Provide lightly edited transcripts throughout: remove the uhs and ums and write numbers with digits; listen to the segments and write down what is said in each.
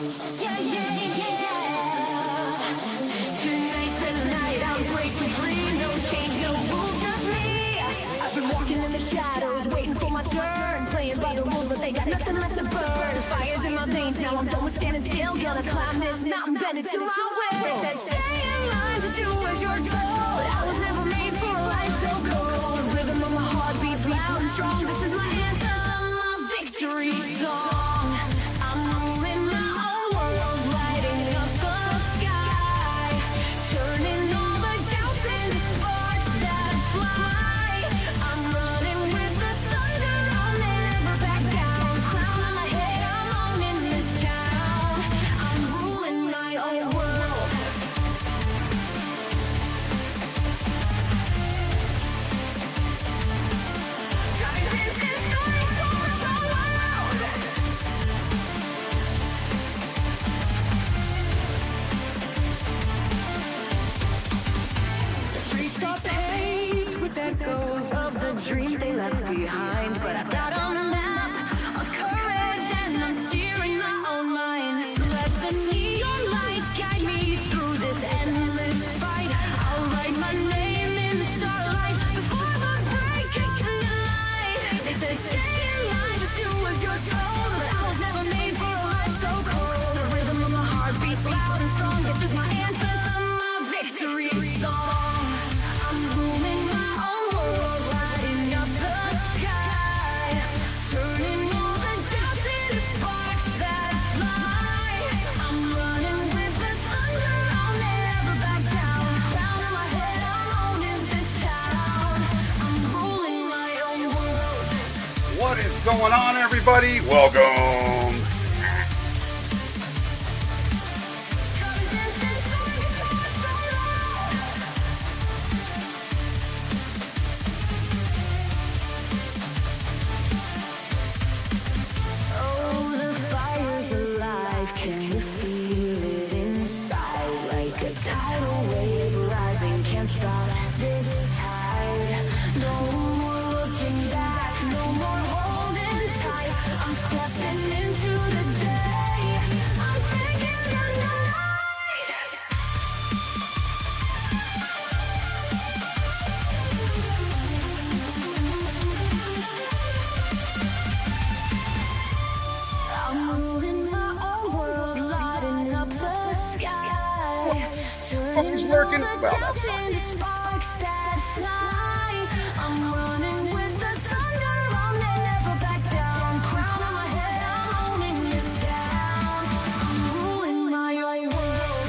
Yeah, yeah, yeah. Tonight's the night I'm breaking free. No change, no rules, just me. I've been walking in the shadows, waiting for my turn. Playing by the rules, but they got nothing left to burn. Fire's in my veins, now I'm done with standing still. Gonna climb this mountain, bend it to my will. They said stay in line, just do as you're told. I was never made for a life so cold. The rhythm of my heart beats loud and strong. This is my anthem, my victory song. I'm ruling my own world, lighting up the sky, turning all the doubts into sparks that fly. I'm running with the thunder, I'll never back down. Crown on my head, I'm owning this town. I'm ruling my own world. Guidance and stories all around the world. The streets are paved with echoes of the dreams they left behind. But I've got a map of courage and I'm steering my own mind. Let the neon lights guide me through this endless fight. I'll write my name in the starlight before the break of the light. They say stay in line, just do as you're told. But I was never made for a life so cold. The rhythm of my heart beats loud and strong. This is my anthem, my victory song. I'm ruling my own world, lighting up the sky, turning all the doubts into sparks that fly. I'm running with the thunder, I'll never back down. Crown on my head, I'm owning this town. I'm ruling my own world. What is going on, everybody? Welcome. Oh, the fire's alive. Can you feel it inside? Like a tidal wave rising, can't stop this tide. No more looking back, no more holding tight. I'm stepping into the day. I'm taking the night. I'm ruling my own world, lighting up the sky. Fuck is working? Well, that's Doubts into sparks that fly. I'm running with the thunder, I'll never back down. Crown on my head, I'm owning this town. I'm ruling my own world.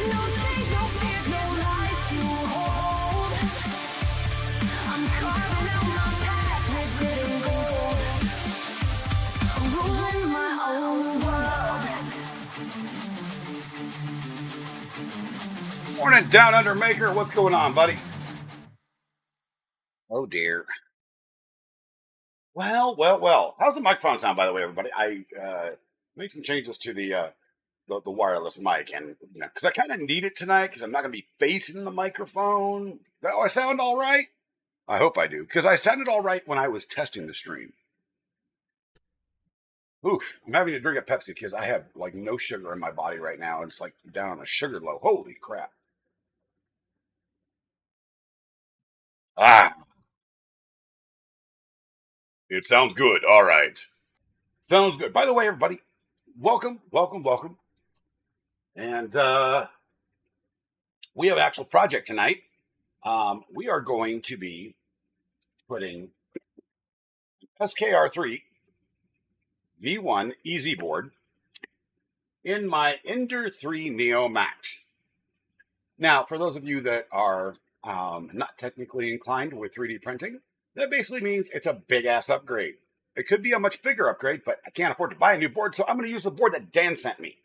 No change, no fears, no lies to hold. I'm carving out my path with grit and gold. I'm ruling my own world. Morning, Down Under Maker. What's going on, buddy? Oh dear. Well. How's the microphone sound, by the way, everybody? I made some changes to the wireless mic, and because I kind of need it tonight, because I'm not going to be facing the microphone. Do I sound all right? I hope I do, because I sounded all right when I was testing the stream. Oof, I'm having to drink a Pepsi because I have like no sugar in my body right now. It's like down on a sugar low. Holy crap. Ah, it sounds good. All right. Sounds good. By the way, everybody, welcome. And we have an actual project tonight. We are going to be putting SKR3 V1 Easy Board in my ENDER 3 Neo Max. Now, for those of you that are not technically inclined with 3D printing, that basically means it's a big-ass upgrade. It could be a much bigger upgrade, but I can't afford to buy a new board, so I'm going to use the board that Dan sent me.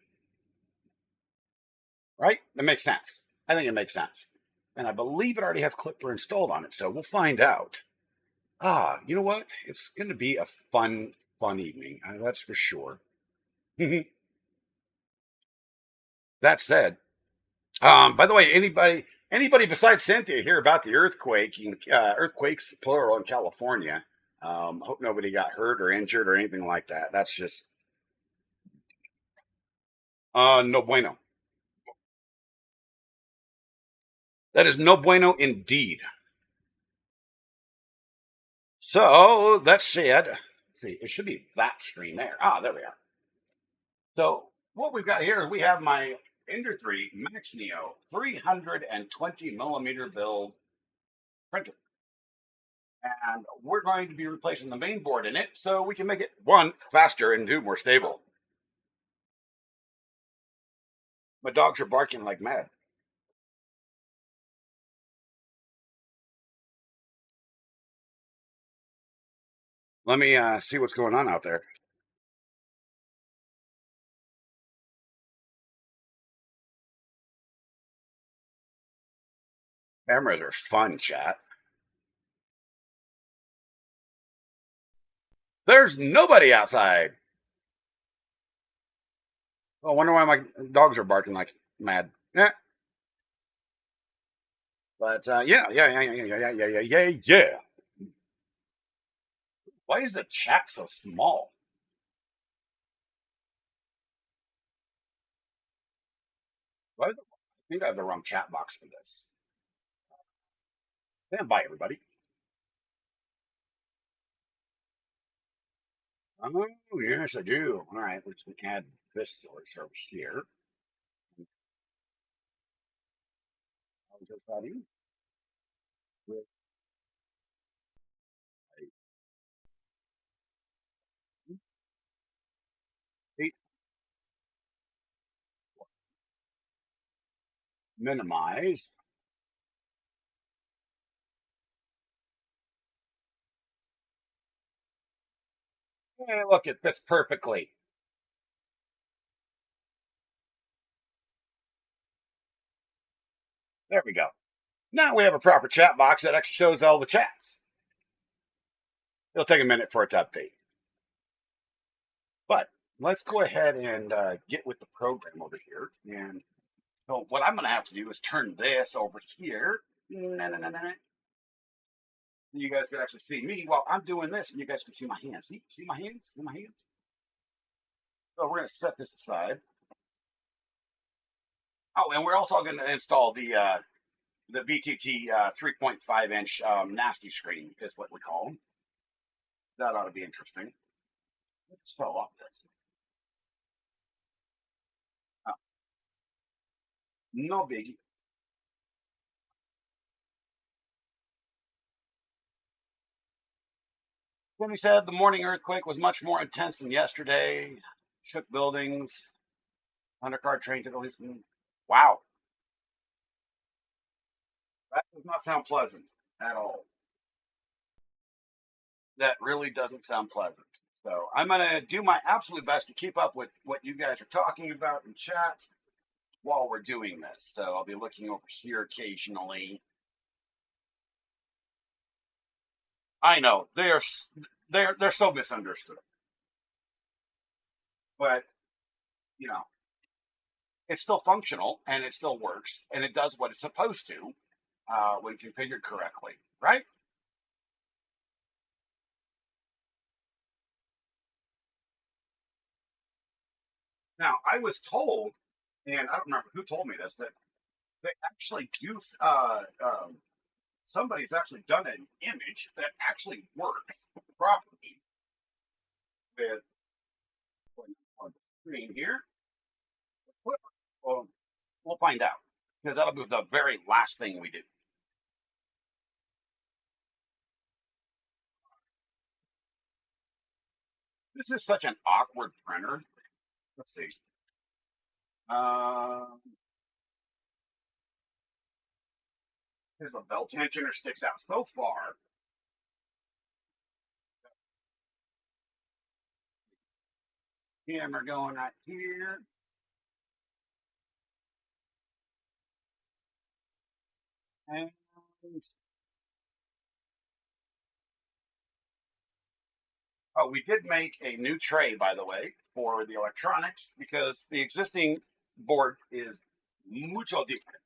Right? That makes sense. I think it makes sense. And I believe it already has Clipper installed on it, so we'll find out. You know what? It's going to be a fun evening. That's for sure. That said, by the way, Anybody besides Cynthia hear about the earthquakes plural in California? Hope nobody got hurt or injured or anything like that. That's just no bueno. That is no bueno indeed. So that said, let's see, it should be that screen there. Ah, there we are. So what we've got here is we have my Ender 3 Max Neo 320 millimeter build printer. And we're going to be replacing the main board in it so we can make it, one, faster and two, more stable. My dogs are barking like mad. Let me see what's going on out there. Cameras are fun, chat. There's nobody outside. I wonder why my dogs are barking like mad. Yeah. But yeah. Why is the chat so small? I think I have the wrong chat box for this. Stand by, everybody. Oh, yes, I do. All right, let's add this source over here. Minimize. Hey, look, it fits perfectly. There we go. Now we have a proper chat box that actually shows all the chats. It'll take a minute for it to update. But let's go ahead and get with the program over here. And so what I'm going to have to do is turn this over here. You guys can actually see me while I'm doing this, and you guys can see my hands. See my hands? See my hands? So we're going to set this aside. Oh, and we're also going to install the BTT 3.5 inch nasty screen is what we call them. That ought to be interesting. Let's fell off this. Oh, no biggie. Then he said the morning earthquake was much more intense than yesterday. Shook buildings. Undercard train to the Houston. Wow. That does not sound pleasant at all. That really doesn't sound pleasant. So I'm going to do my absolute best to keep up with what you guys are talking about in chat while we're doing this. So I'll be looking over here occasionally. I know they're so misunderstood, but you know it's still functional and it still works and it does what it's supposed to when configured correctly, right? Now I was told, and I don't remember who told me this, that they actually do. Somebody's actually done an image that actually works properly with on the screen here. Well, we'll find out because that'll be the very last thing we do. This is such an awkward printer. Let's see. Because the belt tensioner sticks out so far. Camera going right here. And oh, we did make a new tray, by the way, for the electronics because the existing board is mucho different.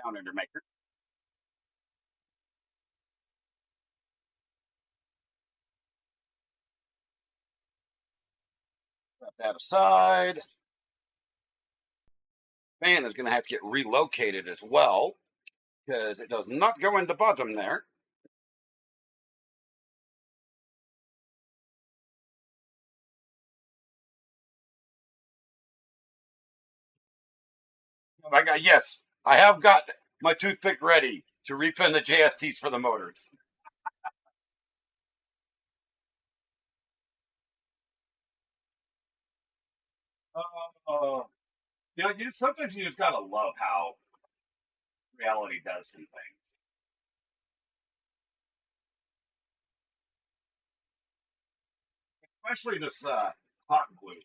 down ender maker. Set that aside. Fan is going to have to get relocated as well because it does not go in the bottom there. Yes, I have got my toothpick ready to repin the JSTs for the motors. Sometimes you just gotta love how reality does some things. Especially this hot glue.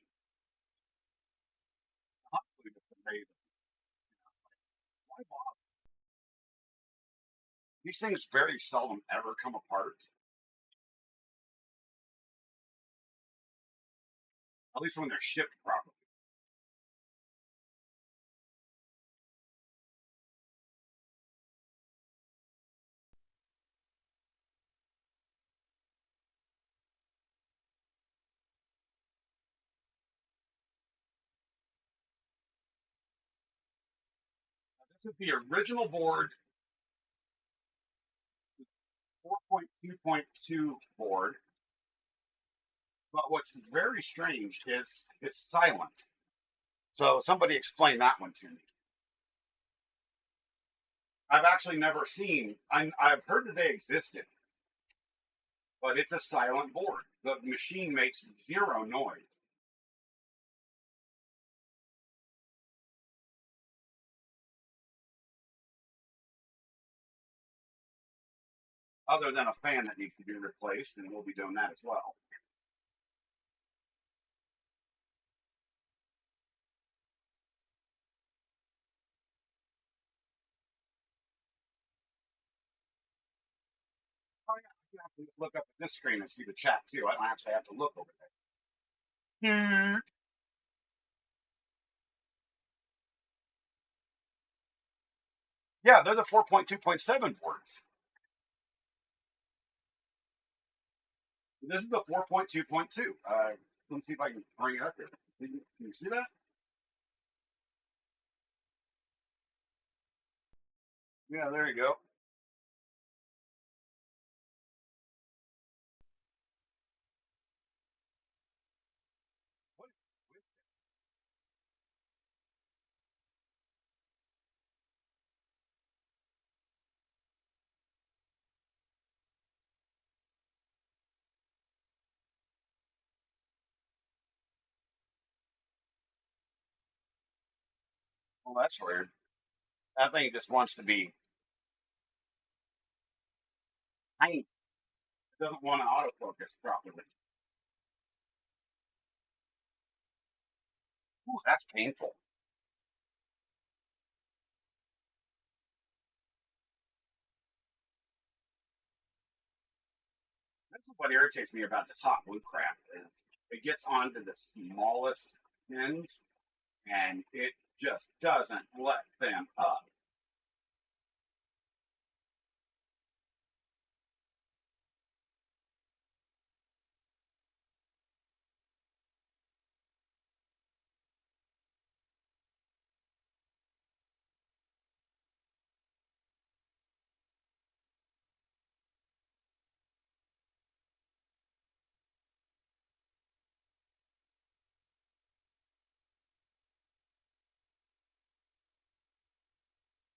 Hot glue is amazing. Why bother? These things very seldom ever come apart. At least when they're shipped properly. This is the original board, 4.2.2 board. But what's very strange is it's silent. So somebody explain that one to me. I've actually never seen, I've heard that they existed, but it's a silent board. The machine makes zero noise. Other than a fan that needs to be replaced, and we'll be doing that as well. Oh yeah, I have to look up at this screen and see the chat too. I don't actually have to look over there. Yeah, they're the 4.2.7 boards. This is the 4.2.2. Let me see if I can bring it up here. Can you see that? Yeah, there you go. Well, that's weird. That thing just wants to be tiny. It doesn't want to autofocus properly. Ooh, that's painful. That's what irritates me about this hot glue crap. Is it gets onto the smallest pins, and it just doesn't let them up.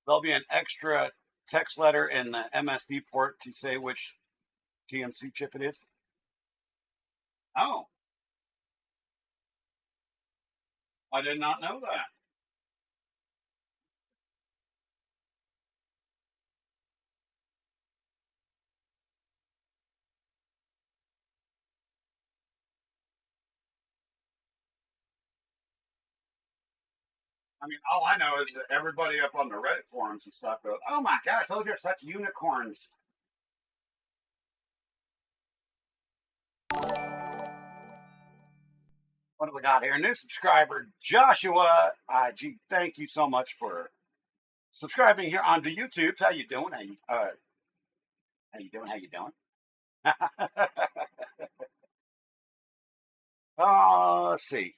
There'll be an extra text letter in the MSD port to say which TMC chip it is. Oh, I did not know that. I mean, all I know is that everybody up on the Reddit forums and stuff goes, "Oh my gosh, those are such unicorns." What do we got here? New subscriber Joshua IG. Thank you so much for subscribing here onto YouTube. How you doing? How you doing? How you doing? Let's see.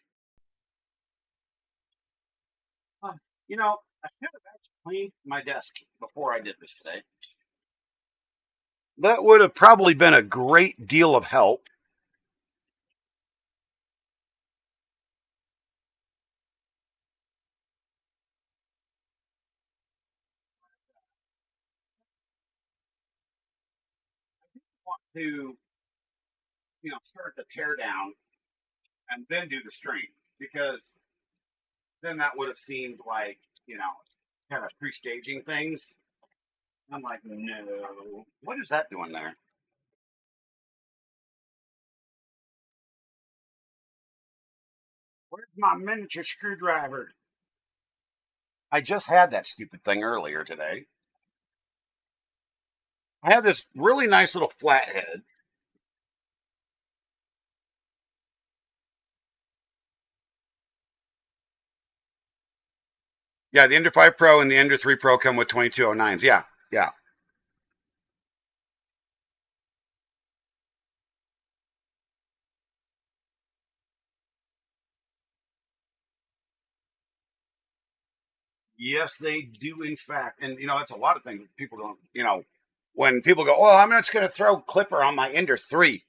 Uh, I should have actually cleaned my desk before I did this today. That would have probably been a great deal of help. Want to, start the tear down and then do the stream because then that would have seemed like, kind of pre-staging things. I'm like, no. What is that doing there? Where's my miniature screwdriver? I just had that stupid thing earlier today. I have this really nice little flathead. Yeah, the Ender 5 Pro and the Ender 3 Pro come with 2209s. Yeah, yeah. Yes, they do, in fact. And, it's a lot of things that people don't, when people go, oh, I'm just going to throw Clipper on my Ender 3.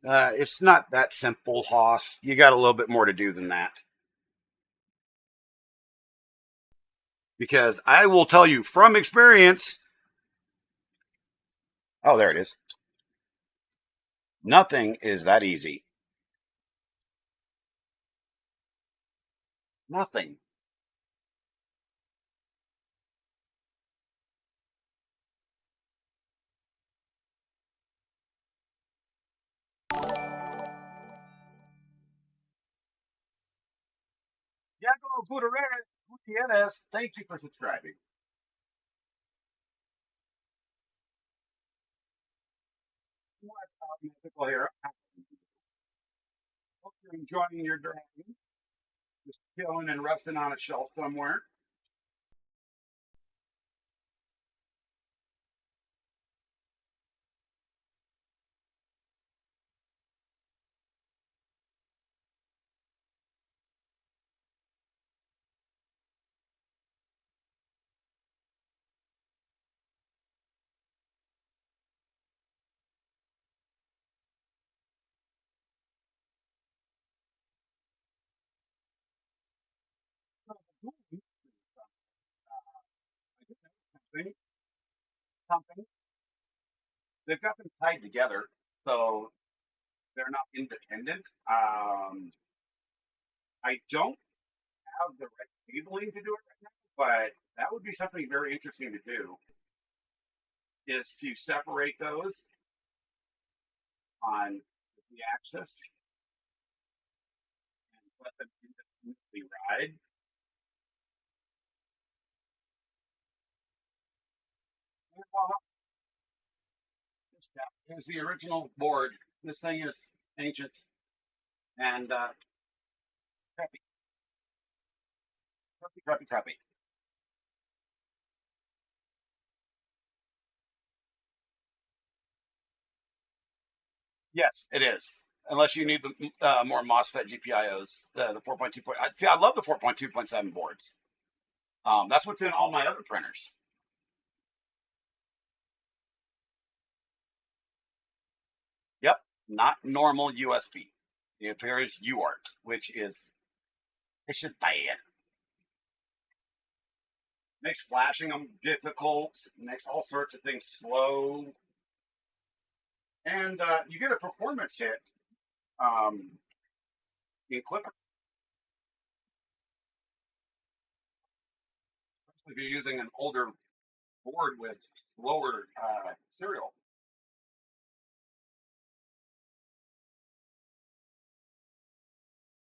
It's not that simple, Hoss. You got a little bit more to do than that. Because I will tell you from experience. Oh, there it is. Nothing is that easy. Nothing. Yago Gutierrez, thank you for subscribing. Here. Hope you're enjoying your dragon. Just chilling and resting on a shelf somewhere. Something. They've got them tied together, so they're not independent. I don't have the right cabling to do it right now, but that would be something very interesting to do. Is to separate those on the axis and let them independently ride. Well, here's the original board. This thing is ancient and crappy, crappy, crappy, crappy. Yes, it is. Unless you need the more MOSFET GPIOs, the 4.2. See, I love the 4.2.7 boards. That's what's in all my other printers. Yep, not normal USB. It appears UART, which is it's just bad. Makes flashing them difficult. Makes all sorts of things slow, and you get a performance hit in Clipper. If you're using an older board with slower serial.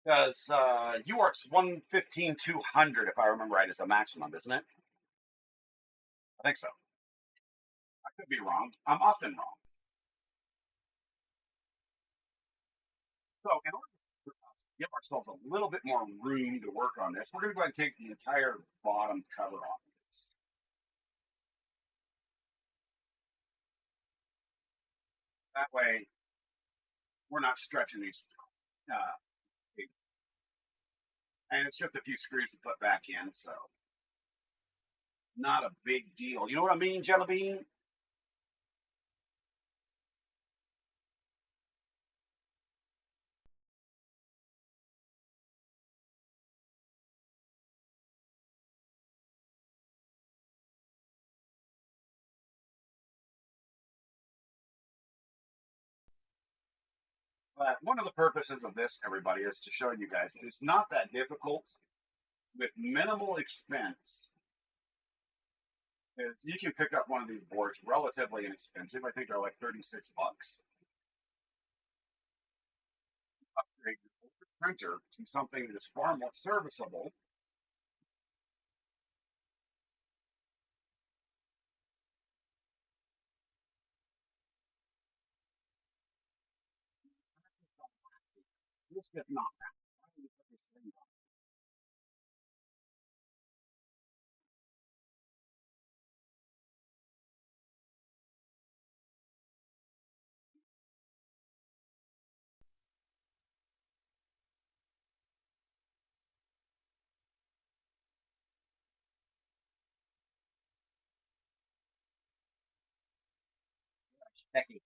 Because UART's 115/200, if I remember right, is the maximum, isn't it? I think so. I could be wrong. I'm often wrong. So, in order to give ourselves a little bit more room to work on this, we're going to go ahead and take the entire bottom cover off of this. That way, we're not stretching these. And it's just a few screws to put back in, so not a big deal. You know what I mean, Jelly Bean? But one of the purposes of this, everybody, is to show you guys that it's not that difficult with minimal expense. You can pick up one of these boards relatively inexpensive. I think they're like 36 bucks. Upgrade your printer to something that is far more serviceable. This gets knocked out. Why do you put this thing on? Becky.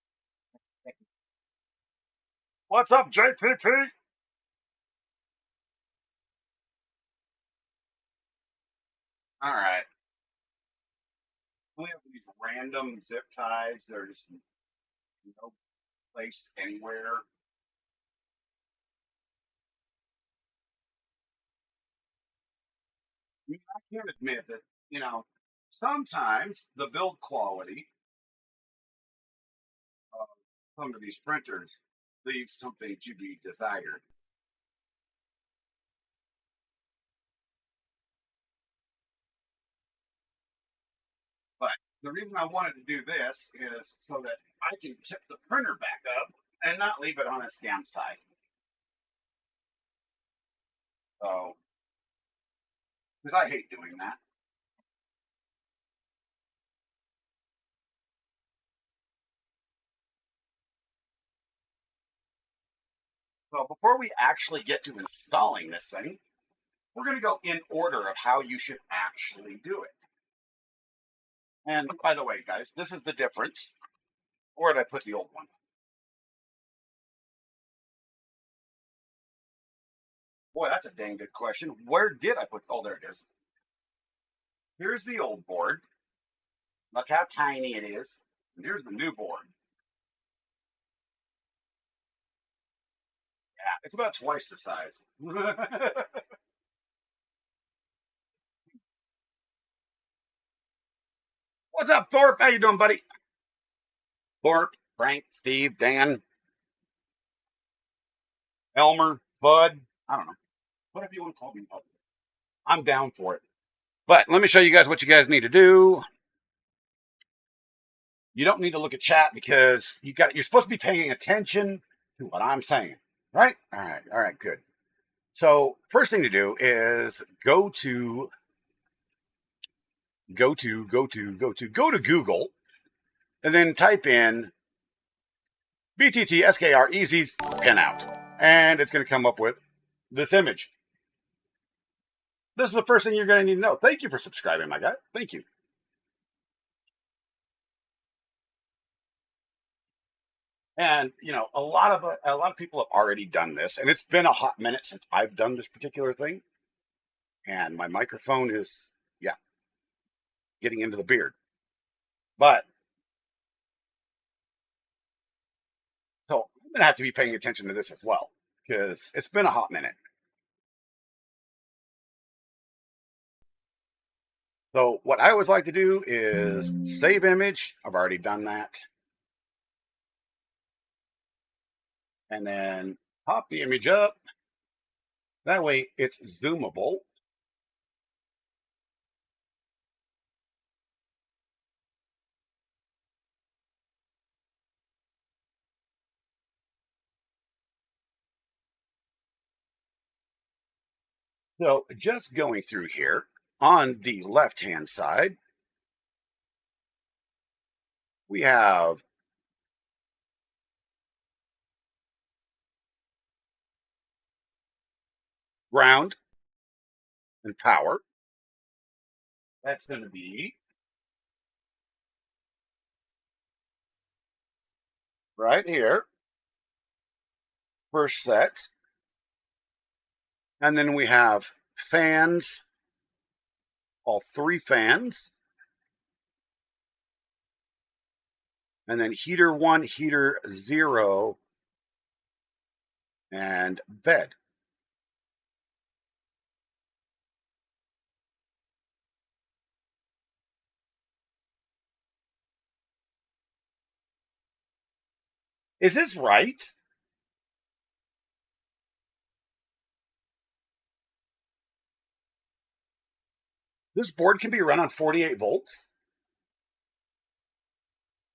What's up, JPP? All right. We have these random zip ties that are just placed anywhere. I mean, I can't admit that, sometimes the build quality of some of these printers leaves something to be desired. But the reason I wanted to do this is so that I can tip the printer back up and not leave it on its damn side. So, because I hate doing that. So before we actually get to installing this thing, we're going to go in order of how you should actually do it. And by the way, guys, this is the difference. Where did I put the old one? Boy, that's a dang good question. Where did I put? Oh, there it is. Here's the old board. Look how tiny it is. And here's the new board. Yeah, it's about twice the size. What's up, Thorpe? How you doing, buddy? Thorpe, Frank, Steve, Dan, Elmer, Bud. I don't know. Whatever you want to call me, Bud. I'm down for it. But let me show you guys what you guys need to do. You don't need to look at chat because you're supposed to be paying attention to what I'm saying. Right? All right, good. So first thing to do is go to Google and then type in BTT SKR easy pinout. And it's going to come up with this image. This is the first thing you're going to need to know. Thank you for subscribing, my guy. Thank you. And a lot of people have already done this, and it's been a hot minute since I've done this particular thing. And my microphone is, getting into the beard. But so I'm gonna have to be paying attention to this as well because it's been a hot minute. So what I always like to do is save image. I've already done that. And then pop the image up. That way it's zoomable. So just going through here on the left-hand side, we have ground, and power. That's going to be right here, first set. And then we have fans, all 3 fans. And then heater 1, heater 0, and bed. Is this right? This board can be run on 48 volts?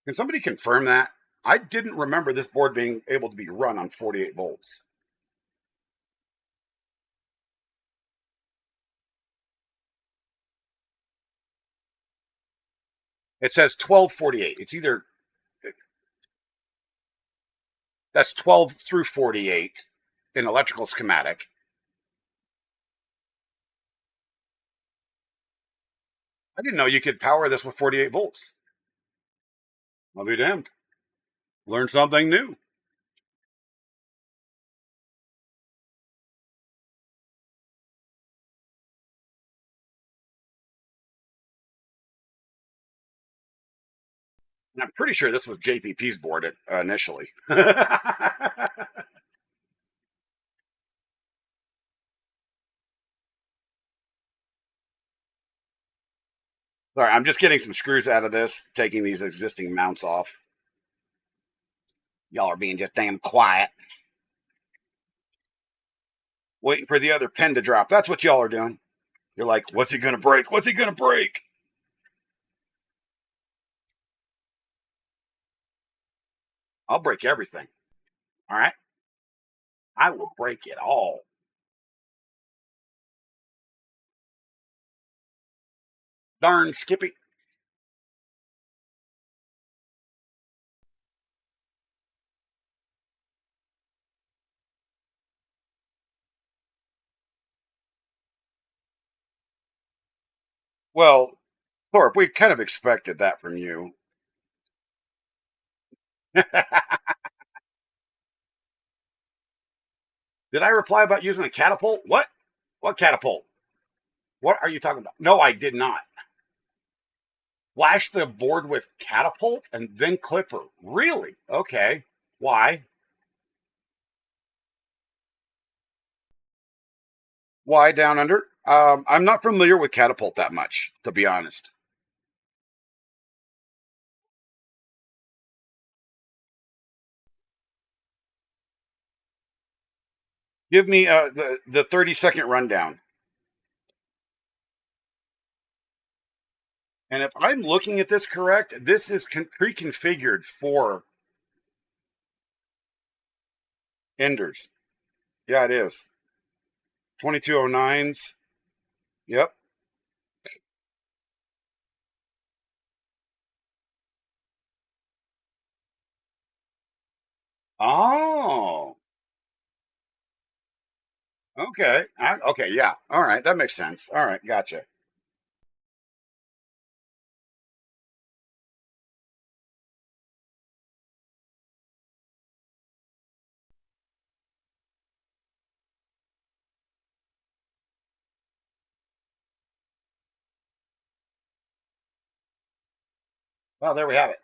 Can somebody confirm that? I didn't remember this board being able to be run on 48 volts. It says 1248. It's either, that's 12 through 48 in electrical schematic. I didn't know you could power this with 48 volts. I'll be damned. Learn something new. And I'm pretty sure this was JPP's board initially. Sorry, I'm just getting some screws out of this, taking these existing mounts off. Y'all are being just damn quiet. Waiting for the other pen to drop. That's what y'all are doing. You're like, what's he going to break? What's he going to break? I'll break everything. All right? I will break it all. Darn Skippy. Well, Thorpe, we kind of expected that from you. Did I reply about using a catapult? What? What catapult? What are you talking about? No, I did not. Flash the board with catapult and then clipper. Really? Okay. Why? Why down under? I'm not familiar with catapult that much, to be honest. Give me the 30-second rundown. And if I'm looking at this correct, this is pre-configured for enders. Yeah, it is. 2209s. Yep. Oh. Okay. Okay. Yeah. All right. That makes sense. All right. Gotcha. Well, there we have it.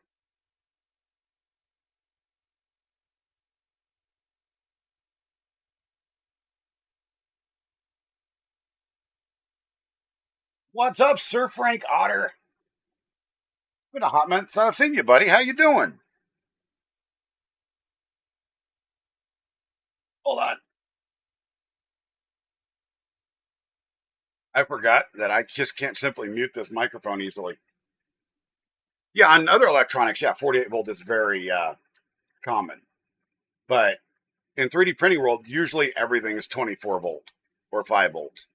What's up, Sir Frank Otter? Been a hot minute since I've seen you, buddy. How you doing? Hold on. I forgot that I just can't simply mute this microphone easily. Yeah, on other electronics, yeah, 48 volt is very common. But in 3D printing world, usually everything is 24 volt or 5 volts.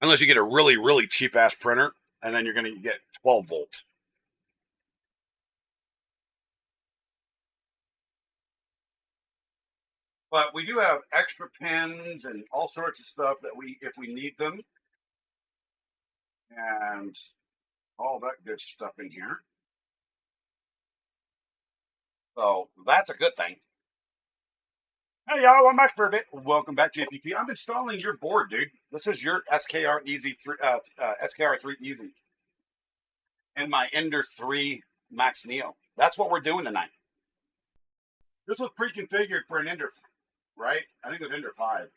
Unless you get a really, really cheap ass printer, and then you're going to get 12 volts. But we do have extra pins and all sorts of stuff that if we need them, and all that good stuff in here. So that's a good thing. Hey y'all, I'm back for a bit. Welcome back, JPP. I'm installing your board, dude. This is your SKR3 Easy and my Ender 3 Max Neo. That's what we're doing tonight. This was pre-configured for an Ender, right? I think it was Ender 5.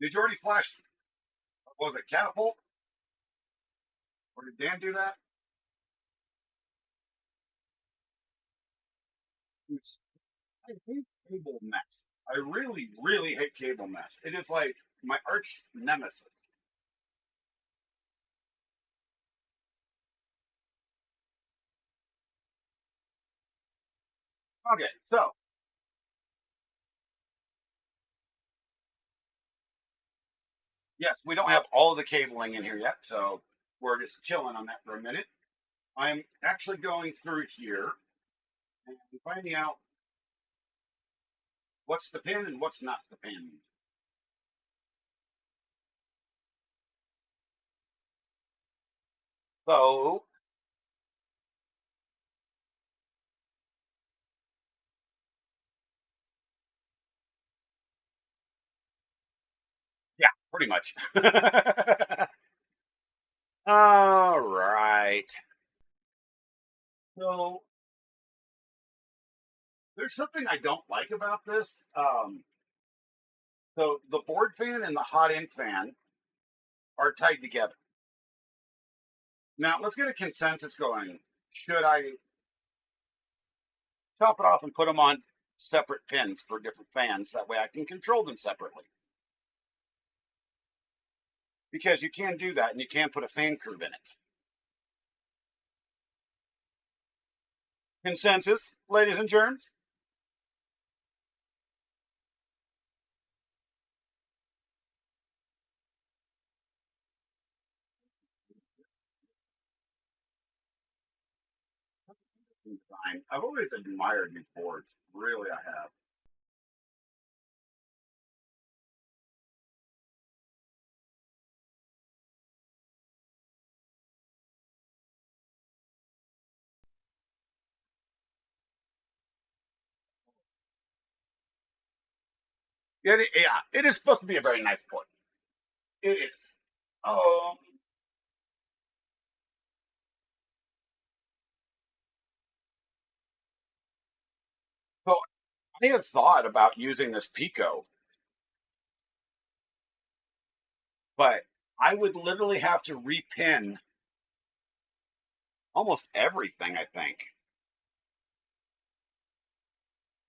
Did you already flash? Was it Catapult? Or did Dan do that? I hate cable mess. I really, really hate cable mess. It is like my arch nemesis. Okay, so yes, we don't have all of the cabling in here yet, so we're just chilling on that for a minute. I'm actually going through here and finding out what's the pin and what's not the pin. So yeah, pretty much. All right. So there's something I don't like about this. So the board fan and the hot end fan are tied together. Now let's get a consensus going. Should I chop it off and put them on separate pins for different fans? That way I can control them separately. Because you can do that and you can put a fan curve in it. Consensus, ladies and germs? Design. I've always admired these boards. Really, I have. Yeah, it is supposed to be a very nice board. It is. Um, so I have thought about using this Pico, but I would literally have to repin almost everything, I think.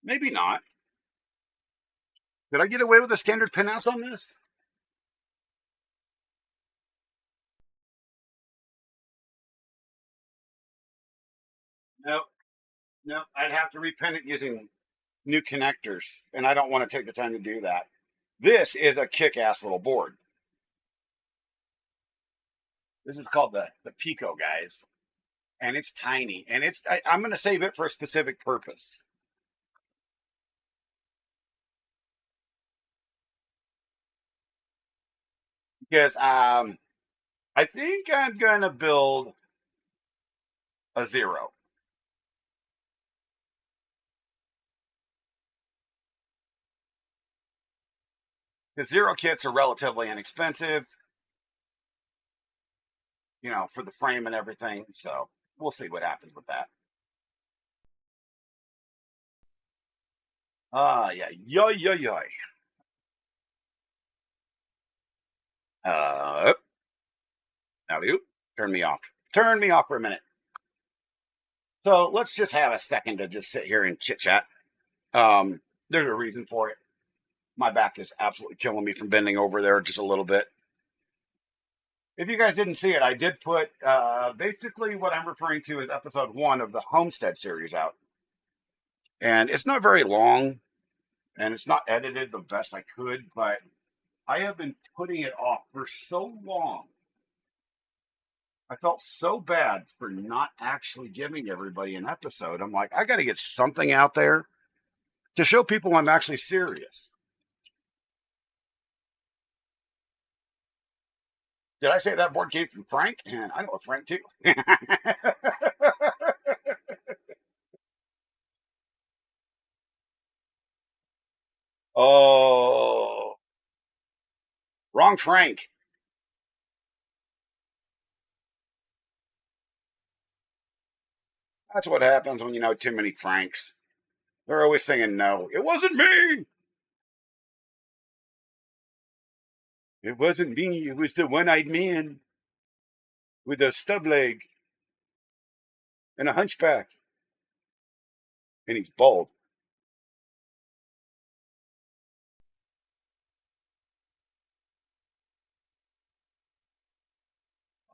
Maybe not. Did I get away with a standard pin house on this? No, no. I'd have to repin it using new connectors, and I don't want to take the time to do that. This is a kick-ass little board. This is called the Pico, guys, and it's tiny, and I'm going to save it for a specific purpose. Because I think I'm going to build a Zero. Because Zero kits are relatively inexpensive, for the frame and everything. So we'll see what happens with that. Yeah, yo, yo, yo. Now you turn me off. Turn me off for a minute. So let's just have a second to just sit here and chit chat. There's a reason for it. My back is absolutely killing me from bending over there just a little bit. If you guys didn't see it, I did put basically what I'm referring to as episode 1 of the Homestead series out. And it's not very long, and it's not edited the best I could, but I have been putting it off for so long. I felt so bad for not actually giving everybody an episode. I'm like, I got to get something out there to show people I'm actually serious. Did I say that board came from Frank? And I know a Frank too. Oh, wrong Frank. That's what happens when you know too many Franks. They're always saying no. It wasn't me. It wasn't me. It was the one-eyed man with a stub leg and a hunchback, and he's bald.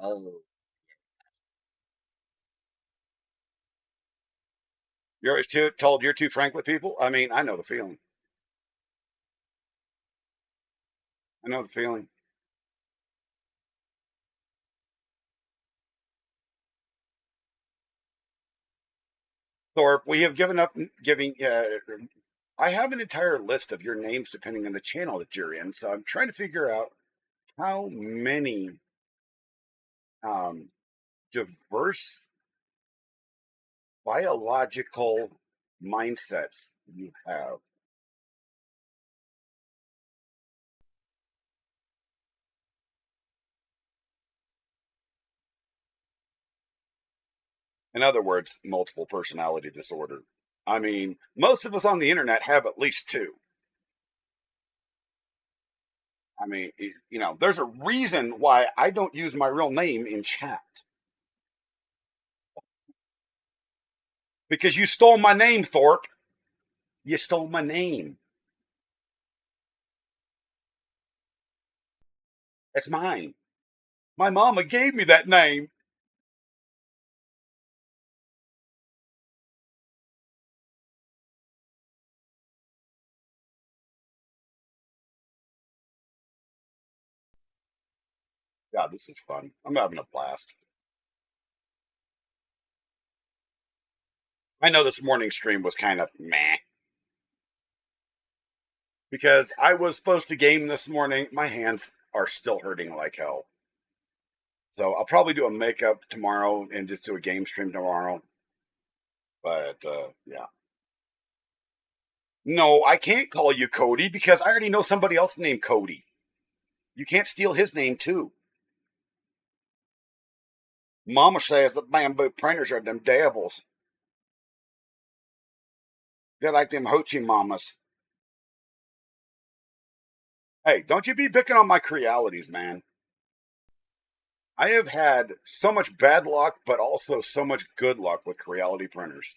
Oh, you're always told you're too frank with people. I mean, I know the feeling. I know the feeling. Thorpe, we have given up giving. I have an entire list of your names depending on the channel that you're in, so I'm trying to figure out how many um, diverse biological mindsets you have. In other words, multiple personality disorder. I mean, most of us on the internet have at least two. I mean, there's a reason why I don't use my real name in chat because you stole my name, Thorpe. You stole my name. It's mine. My mama gave me that name. God, this is fun. I'm having a blast. I know this morning stream was kind of meh because I was supposed to game this morning. My hands are still hurting like hell. So I'll probably do a makeup tomorrow and just do a game stream tomorrow. But yeah. No, I can't call you Cody because I already know somebody else named Cody. You can't steal his name too. Mama says that bamboo printers are them devils. They're like them hoochie mamas. Hey, don't you be picking on my crealities, man. I have had so much bad luck, but also so much good luck with Creality printers.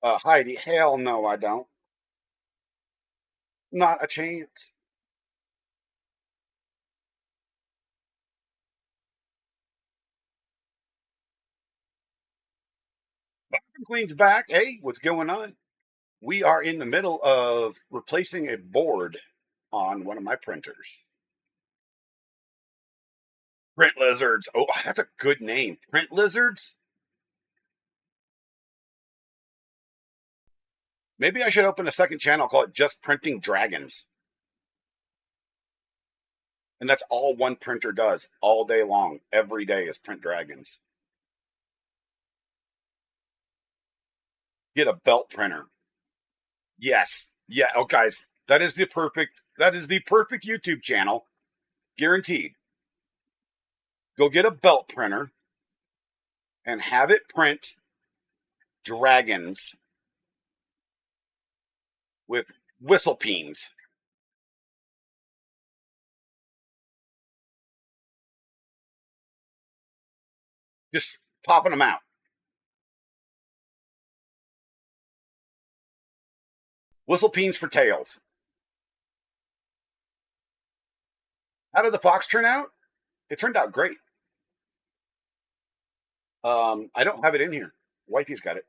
Heidi, hell no, I don't. Not a chance. Queen's back. Hey, what's going on? We are in the middle of replacing a board on one of my printers. Print Lizards. Oh, that's a good name. Print Lizards? Maybe I should open a second channel, call it Just Printing Dragons. And that's all one printer does all day long. Every day is print dragons. Get a belt printer. Yes. Yeah. Oh, guys, that is the perfect YouTube channel. Guaranteed. Go get a belt printer and have it print dragons with whistle peens. Just popping them out. Whistle peens for tails. How did the fox turn out? It turned out great. I don't have it in here. Wifey's got it.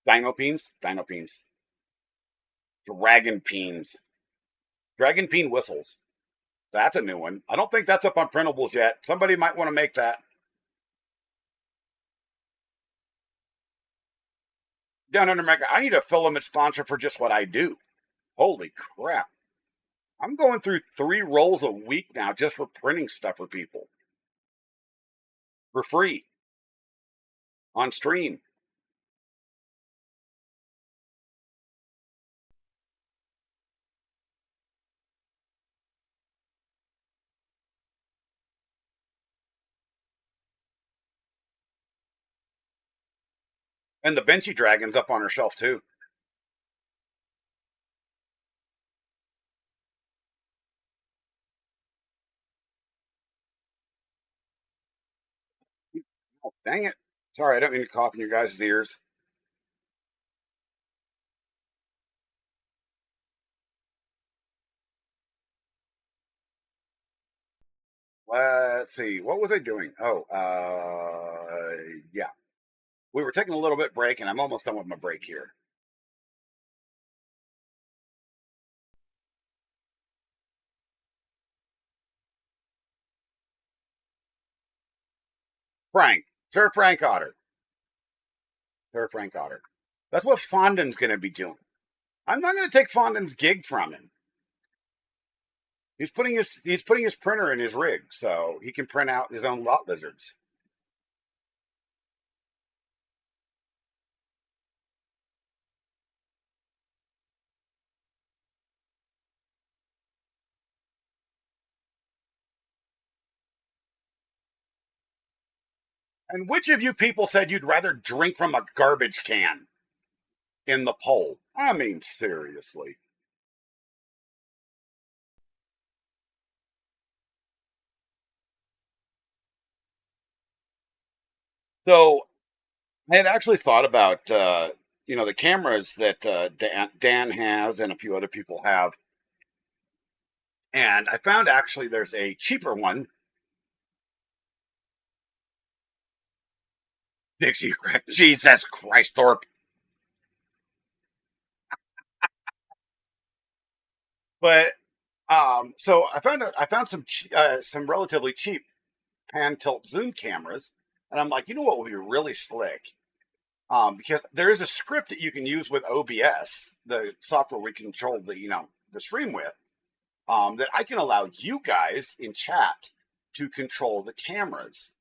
Dino peens, dragon peens, dragon peen whistles. That's a new one. I don't think that's up on printables yet. Somebody might want to make that. Down under America, I need a filament sponsor for just what I do. Holy crap. I'm going through 3 rolls a week now just for printing stuff for people for free on stream. And the Benchy Dragon's up on her shelf too. Oh, dang it. Sorry, I don't mean to cough in your guys' ears. Let's see. What was I doing? Oh, yeah. We were taking a little bit break, and I'm almost done with my break here. Frank, Sir Frank Otter. Sir Frank Otter. That's what Fondon's going to be doing. I'm not going to take Fondon's gig from him. He's putting his printer in his rig, so he can print out his own lot lizards. And which of you people said you'd rather drink from a garbage can in the poll? I mean, seriously. So I had actually thought about the cameras that Dan has and a few other people have, and I found actually there's a cheaper one. Dixie, Jesus Christ, Thorpe. But so I found some relatively cheap pan tilt zoom cameras, and I'm like, you know what would be really slick? Because there is a script that you can use with OBS, the software we control the stream with, that I can allow you guys in chat to control the cameras.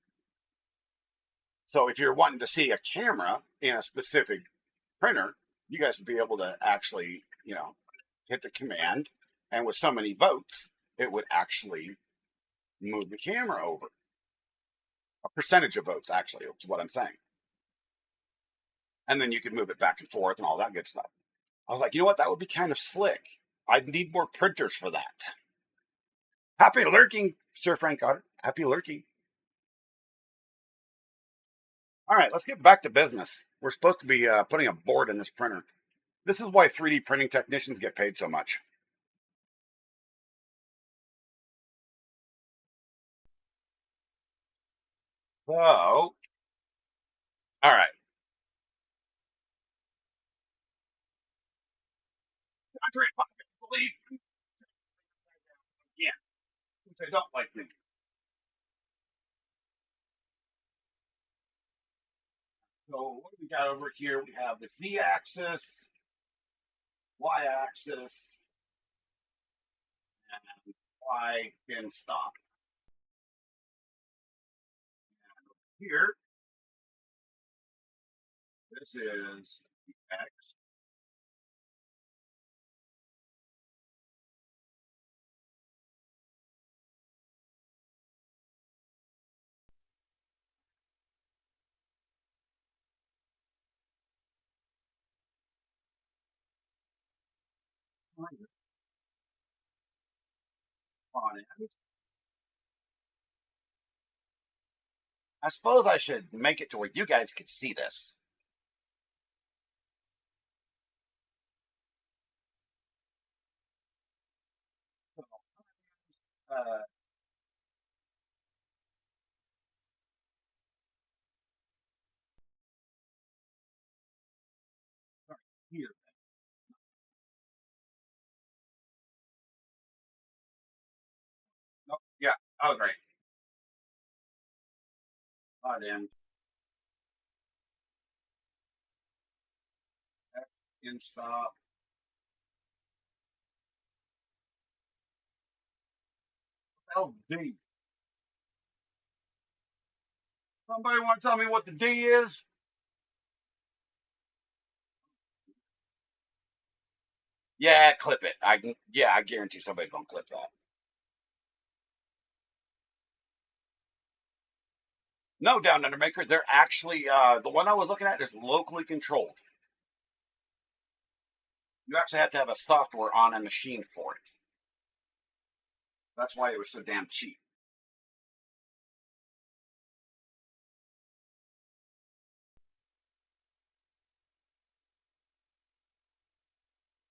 So if you're wanting to see a camera in a specific printer, you guys would be able to actually, hit the command, and with so many votes, it would actually move the camera over. A percentage of votes, actually, is what I'm saying. And then you could move it back and forth and all that good stuff. I was like, you know what? That would be kind of slick. I'd need more printers for that. Happy lurking, Sir Frank Otter. Happy lurking. All right, let's get back to business. We're supposed to be putting a board in this printer. This is why 3D printing technicians get paid so much. So, all right. Andre, I believe, yeah, which I don't like me. So what do we got over here? We have the Z-axis, Y-axis, and Y pin stop. And here, this is the X. On end. I suppose I should make it to where you guys could see this. Uh, Here. No, yeah. Oh, great. Then in stop. LD. Somebody want to tell me what the D is? Yeah, clip it. I can. Yeah, I guarantee somebody's gonna clip that. No, Down Under Maker. They're actually the one I was looking at is locally controlled. You actually have to have a software on a machine for it. That's why it was so damn cheap.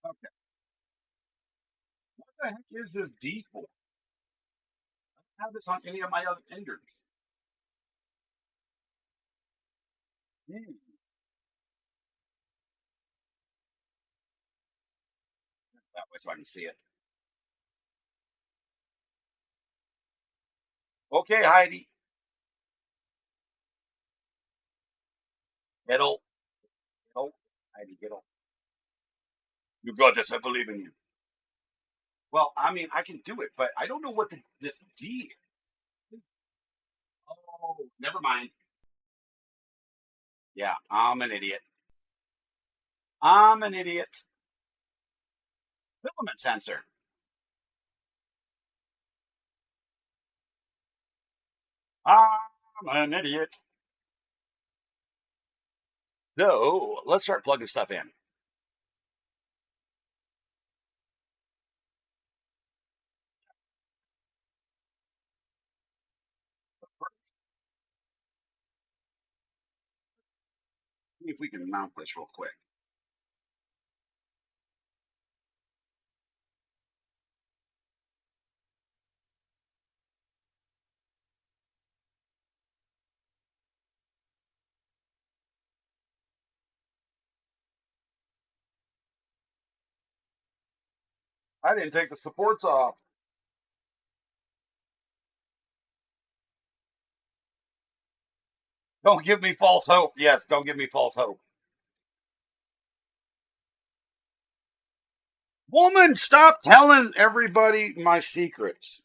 Okay. What the heck is this D for? I don't have this on any of my other enders. Hmm. That way so I can see it. Okay, Heidi. Hello. Hello. Heidi, hello. You got this. I believe in you. Well, I mean, I can do it, but I don't know what this D is. Oh, never mind. Yeah, I'm an idiot. I'm an idiot. Filament sensor. I'm an idiot. So let's start plugging stuff in. See if we can mount this real quick. I didn't take the supports off. Don't give me false hope. Yes, don't give me false hope. Woman, stop telling everybody my secrets.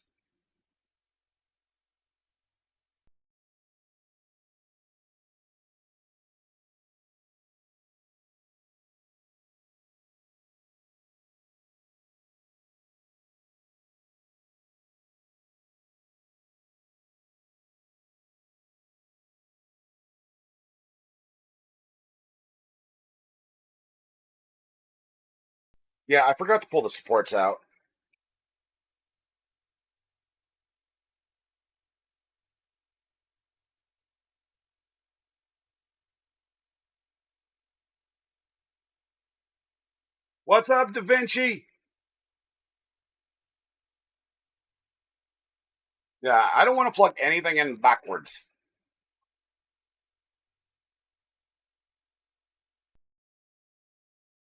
Yeah, I forgot to pull the supports out. What's up, Da Vinci? Yeah, I don't want to plug anything in backwards.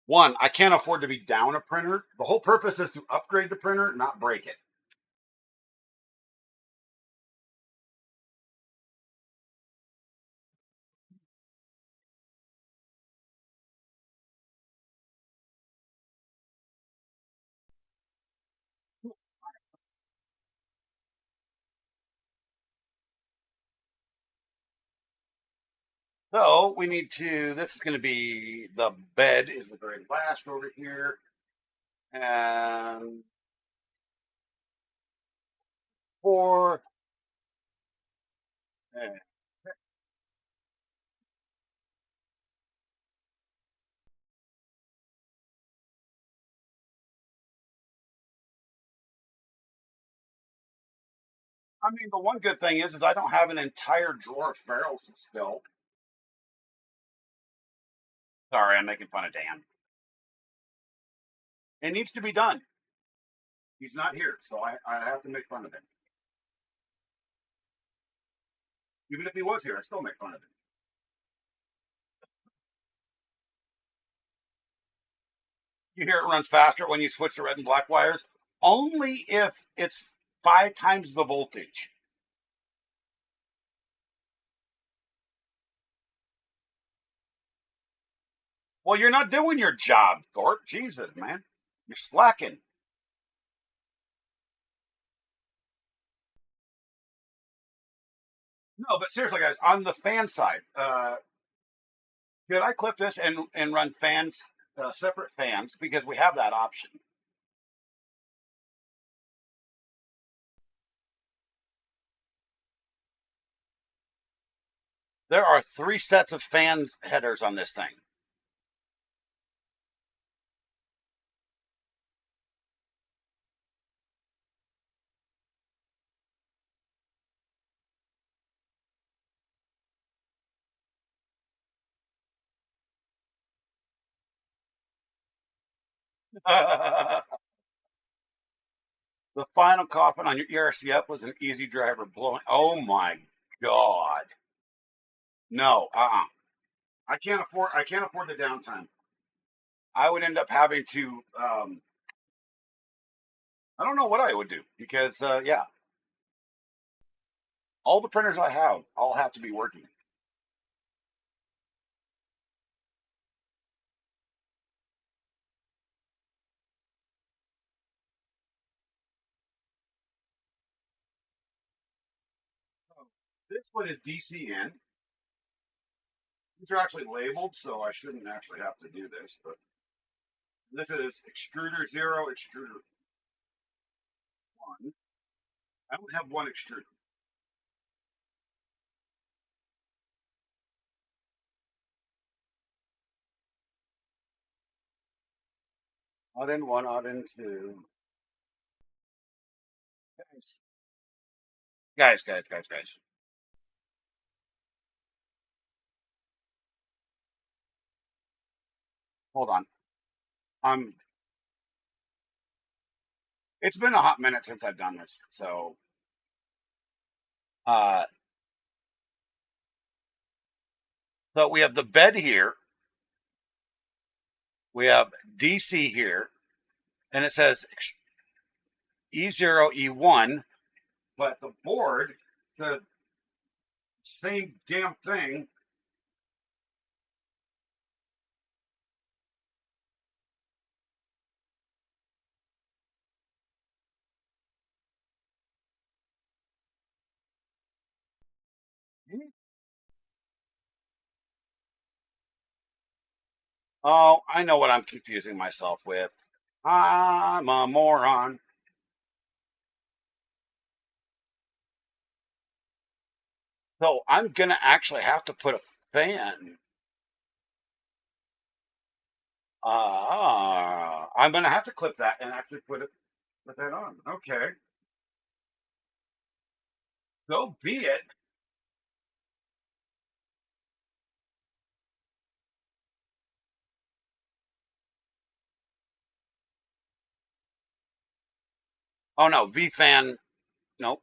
One, I can't afford to be down a printer. The whole purpose is to upgrade the printer, not break it. So we need to, this is going to be, the bed is the very last over here. And four. And I mean, the one good thing is I don't have an entire drawer of ferrules still. Sorry, I'm making fun of Dan. It needs to be done. He's not here, so I have to make fun of him. Even if he was here, I still make fun of him. You hear it runs faster when you switch to red and black wires, only if it's 5 times the voltage. Well, you're not doing your job, Thorpe. Jesus, man. You're slacking. No, but seriously, guys, on the fan side, could I clip this and run fans, separate fans, because we have that option? There are 3 sets of fans headers on this thing. The final coffin on your ERCF was an easy driver blowing. Oh my God. No, I can't afford. I can't afford the downtime. I would end up having to. I don't know what I would do because, yeah, all the printers I have all have to be working. This one is DC in. These are actually labeled, so I shouldn't actually have to do this. But this is extruder 0, extruder 1. I only have one extruder. Odd in 1, odd in 2. Guys, guys. Hold on. Um, it's been a hot minute since I've done this, so uh, so we have the bed here. We have DC here, and it says E0, E1, but the board says same damn thing. Oh, I know what I'm confusing myself with. I'm a moron. So I'm gonna actually have to put a fan. I'm gonna have to clip that and actually put that on. Okay, so be it. Oh no, V fan. Nope.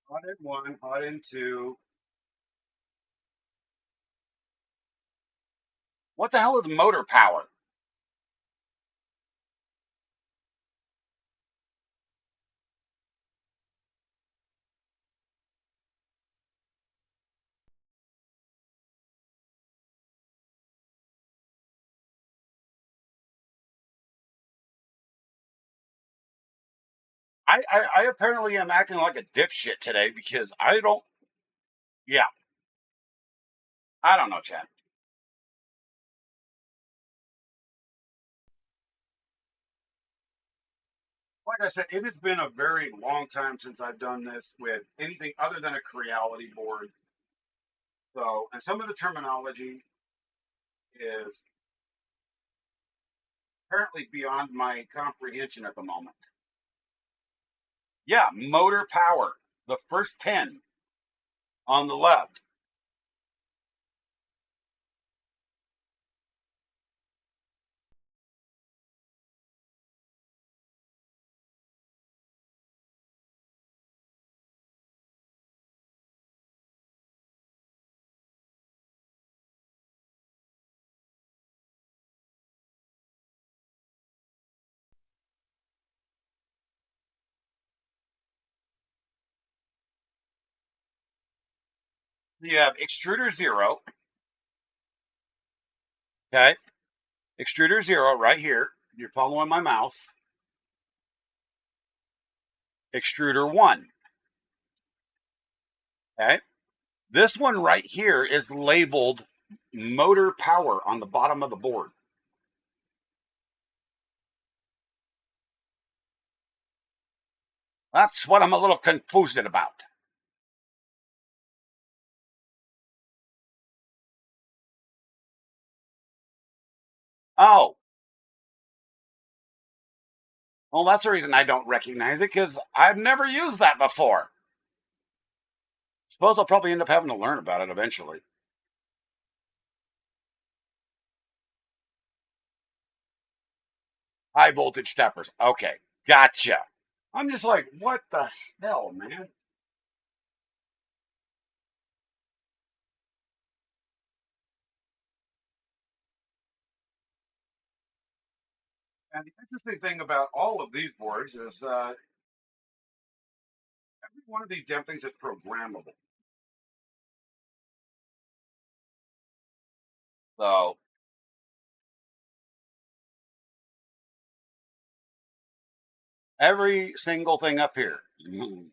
Hot in 1, hot in 2. What the hell is motor power? I apparently am acting like a dipshit today because I don't. Yeah, I don't know, Chad. Like I said, it has been a very long time since I've done this with anything other than a Creality board. So, and some of the terminology is apparently beyond my comprehension at the moment. Yeah, motor power, the first pin on the left. You have extruder 0. Okay. Extruder 0 right here. You're following my mouse. Extruder 1. Okay. This one right here is labeled motor power on the bottom of the board. That's what I'm a little confused about. Oh, well, that's the reason I don't recognize it, because I've never used that before. Suppose I'll probably end up having to learn about it eventually. High voltage steppers. Okay, gotcha. I'm just like, what the hell, man? And the interesting thing about all of these boards is every one of these damn things is programmable. So every single thing up here, you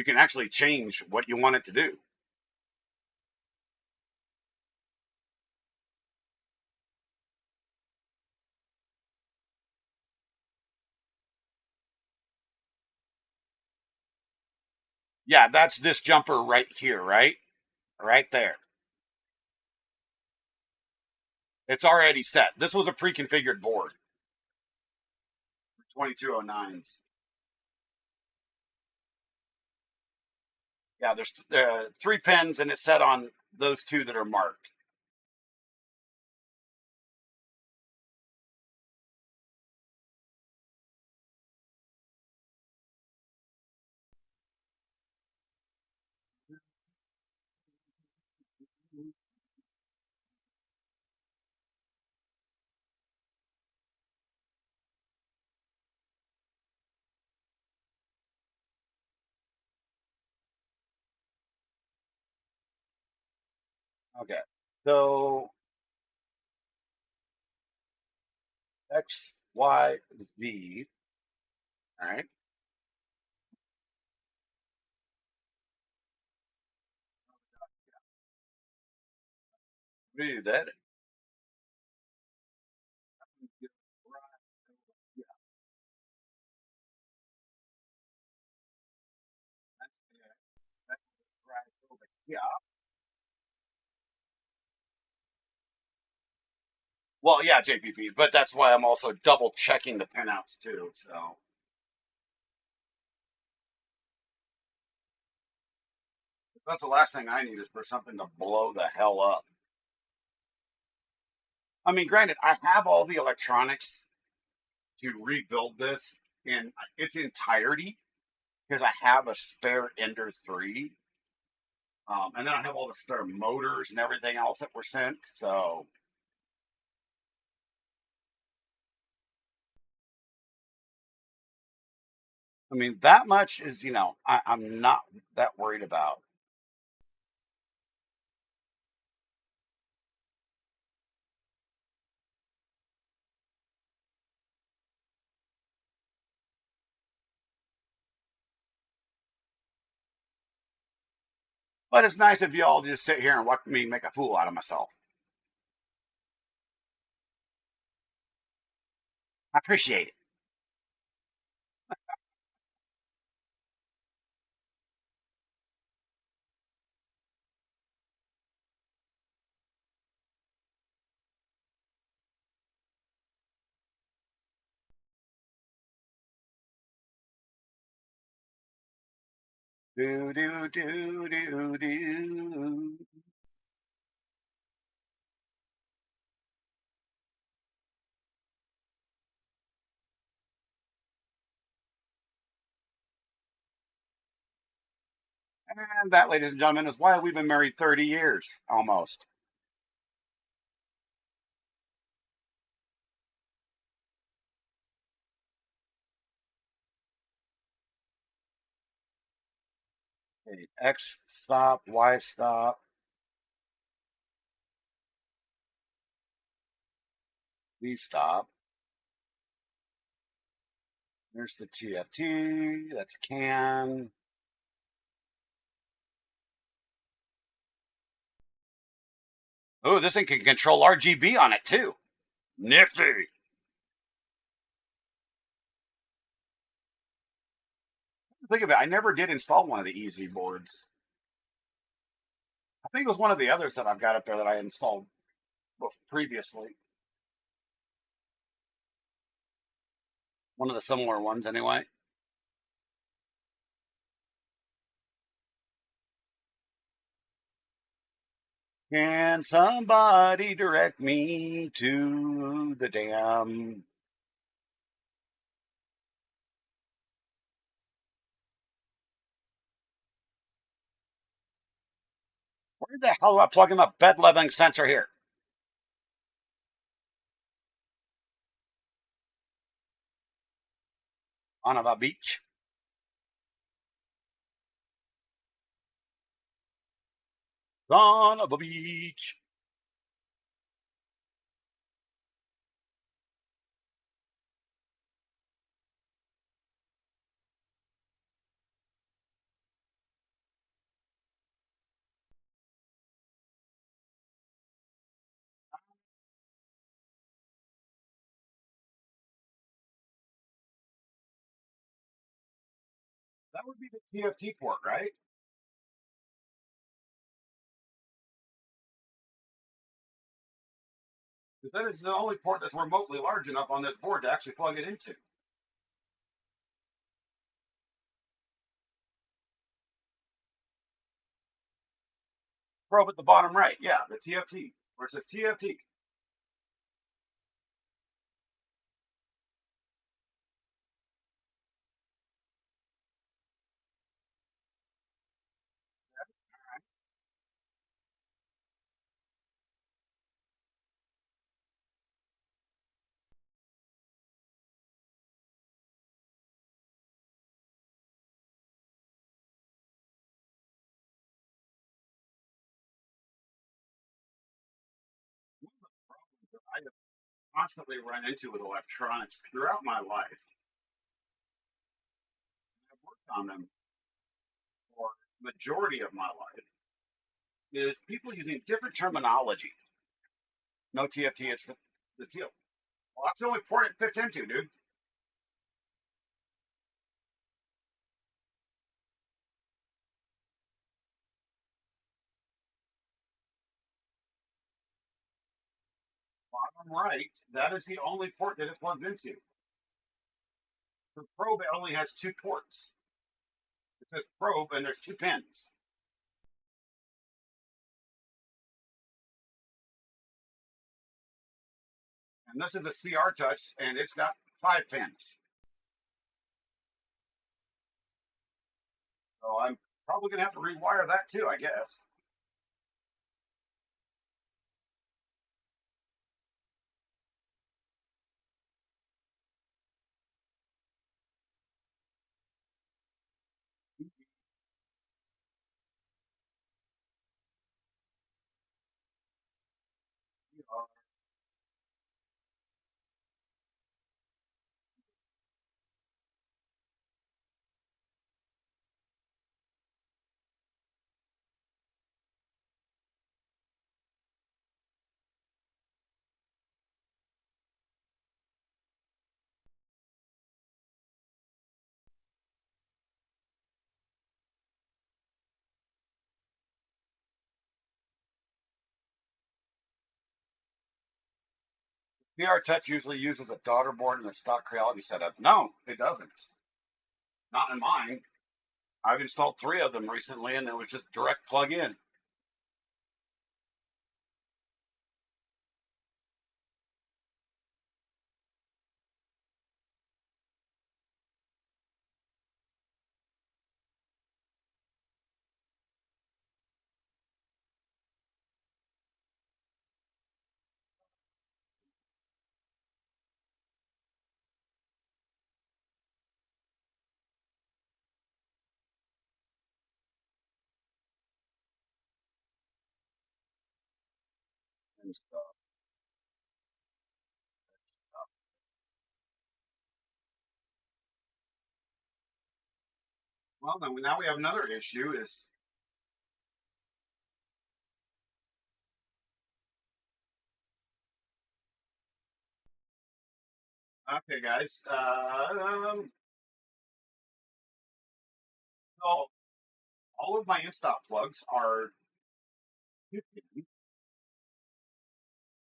can actually change what you want it to do. Yeah, that's this jumper right here, right? Right there. It's already set. This was a pre-configured board. 2209s. Yeah, there's 3 pins, and it's set on those 2 that are marked. Okay. So X, Y, Z. All right. Do that. Yeah. Well, yeah, JPP, but that's why I'm also double checking the pinouts too. So that's the last thing I need, is for something to blow the hell up. I mean, granted, I have all the electronics to rebuild this in its entirety, because I have a spare Ender 3. And then I have all the spare motors and everything else that were sent. So, I mean, that much is, I'm not that worried about. But it's nice if you all just sit here and watch me make a fool out of myself. I appreciate it. Do, do, do, do, do. And that, ladies and gentlemen, is why we've been married 30 years almost. Okay, X stop, Y stop, V stop. There's the TFT. That's CAN. Oh, this thing can control RGB on it too. Nifty. Think of it. I never did install one of the easy boards. I think it was one of the others that I've got up there that I installed previously. One of the similar ones, anyway. Can somebody direct me to the damn? Where the hell do I plug in a bed leveling sensor here? On a beach. On a beach. That would be the TFT port, right? Because that is the only port that's remotely large enough on this board to actually plug it into. Probe at the bottom right. Yeah, the TFT. Where it says TFT. I have constantly run into with electronics throughout my life. I've worked on them for the majority of my life. Is people using different terminology. No TFT, it's the TFT. Well, that's the only port it fits into, dude. Bottom right, that is the only port that it plugs into. The probe only has two ports. It says probe, and there's two pins. And this is a CR touch, and it's got 5 pins. So I'm probably going to have to rewire that too, I guess. PR Touch usually uses a daughter board in the stock Creality setup. No, it doesn't. Not in mine. I've installed 3 of them recently, and it was just direct plug in. And stuff. Well, now we have another issue is okay, guys. So all of my in-stop plugs are 2 pin,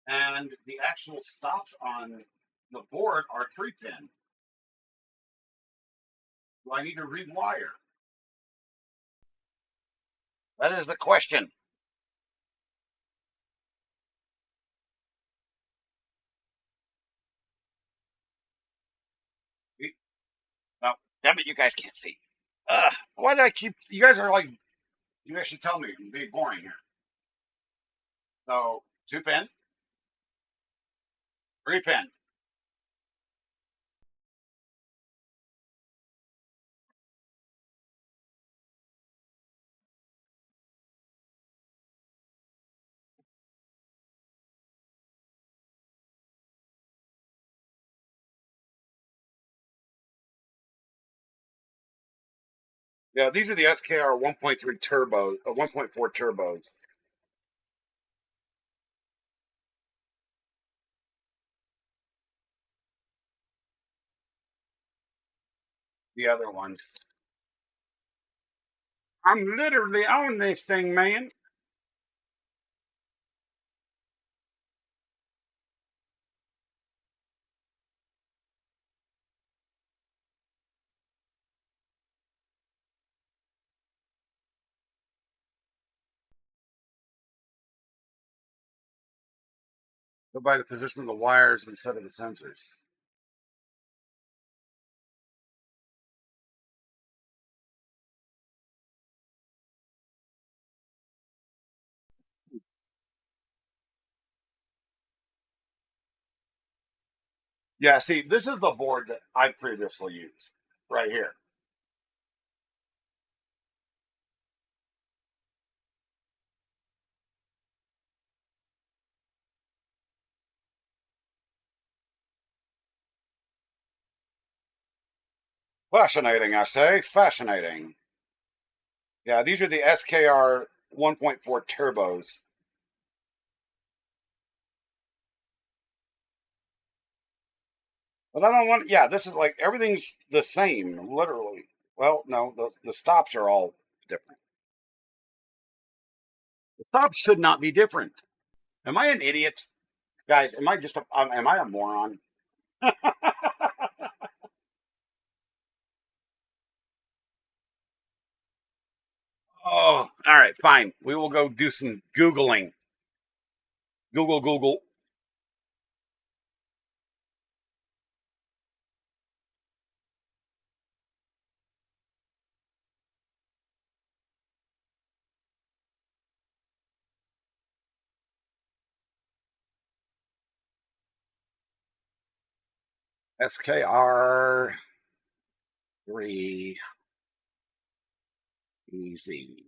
and the actual stops on the board are 3 pin. Do I need to rewire? That is the question. No, damn it, you guys can't see. Why did I keep? You guys are like, you guys should tell me. I'm being boring here. So 2 pin, 3 pin. Yeah, these are the SKR 1.3 turbos, 1.4 turbos. The other ones. I'm literally on this thing, man. Go by the position of the wires instead of the sensors. Yeah, see, this is the board that I previously used right here. Fascinating, I say. Fascinating. Yeah, these are the SKR 1.4 turbos. But I don't want, yeah, this is like everything's the same, literally. Well, no, the stops are all different. The stops should not be different. Am I an idiot? Guys, am I just am I a moron? Oh, all right, fine. We will go do some Googling. Google, Google. SKR3 easy.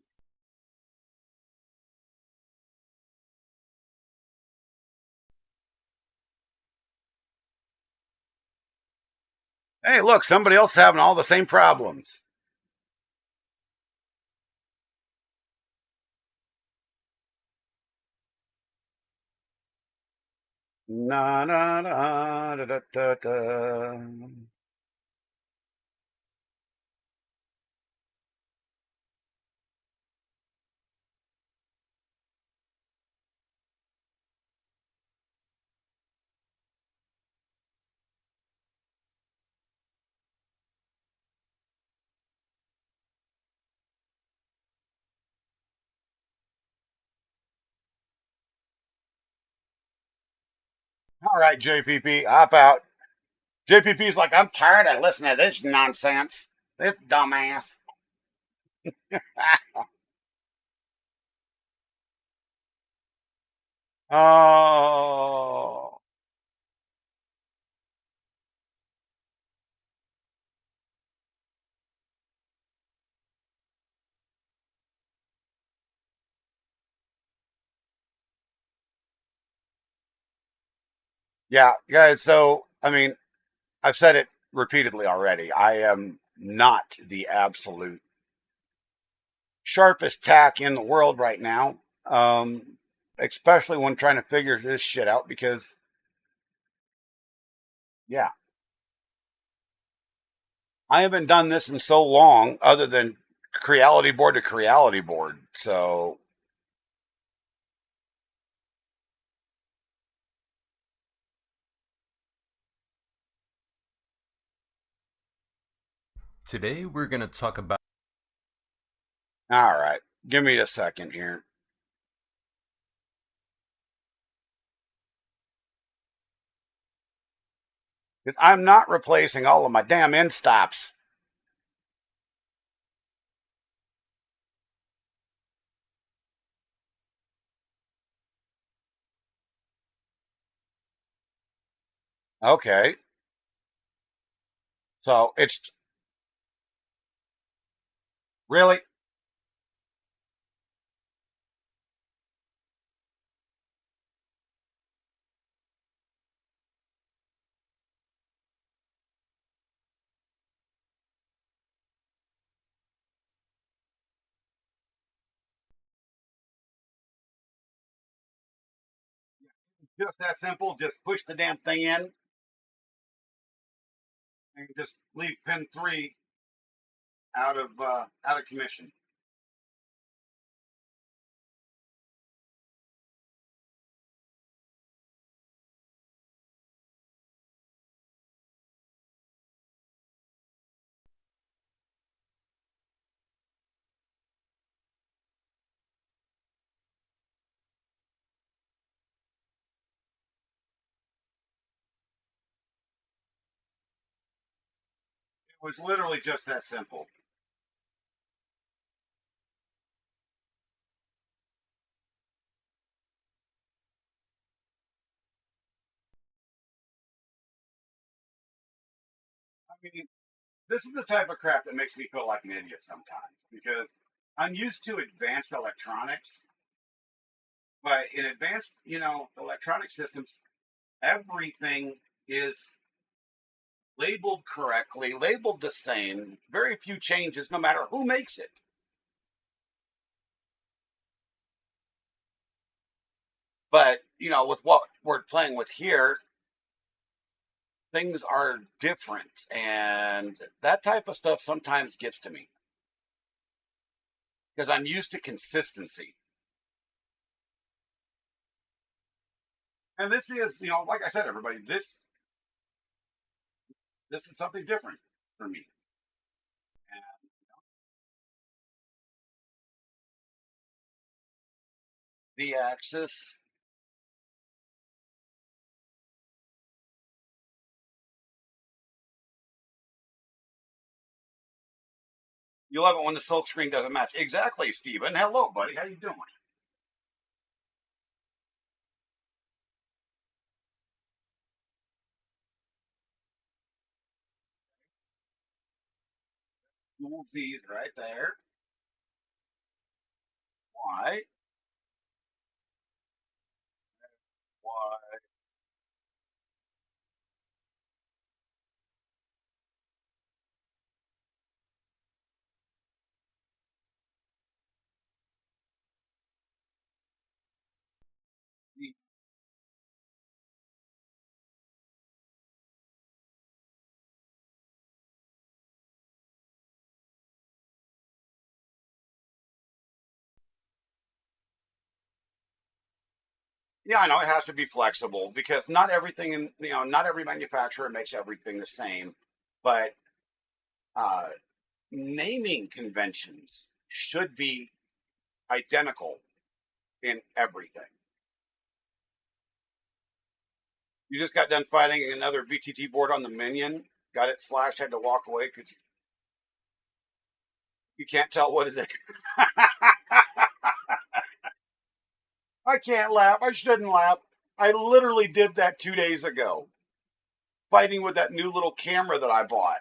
Hey, look, somebody else having all the same problems. Na na na da, da, da, da. All right, JPP, hop out. JPP's like, I'm tired of listening to this nonsense. This dumbass. Oh, Yeah, guys. So, I mean, I've said it repeatedly already. I am not the absolute sharpest tack in the world right now, especially when trying to figure this shit out because, yeah, I haven't done this in so long other than Creality board to Creality board. So, Today we're going to talk about all right, give me a second here. Because I'm not replacing all of my damn end stops. Okay. So it's really, just that simple. Just push the damn thing in and just leave pin 3 out of commission. It was literally just that simple. I mean, this is the type of crap that makes me feel like an idiot sometimes because I'm used to advanced electronics, but in advanced, electronic systems, everything is labeled correctly, labeled the same, very few changes, no matter who makes it. But, with what we're playing with here, things are different. And that type of stuff sometimes gets to me because I'm used to consistency. And this is, like I said, everybody, this is something different for me. And the axis, you love it when the silk screen doesn't match. Exactly, Steven. Hello, buddy. How you doing? Dual Z's right there. Why? Why? Yeah, I know it has to be flexible because not everything in not every manufacturer makes everything the same, but uh, naming conventions should be identical in everything. You just got done fighting another BTT board on the Minion, got it flashed, had to walk away because you can't tell what is it. I can't laugh. I shouldn't laugh. I literally did that 2 days ago, fighting with that new little camera that I bought.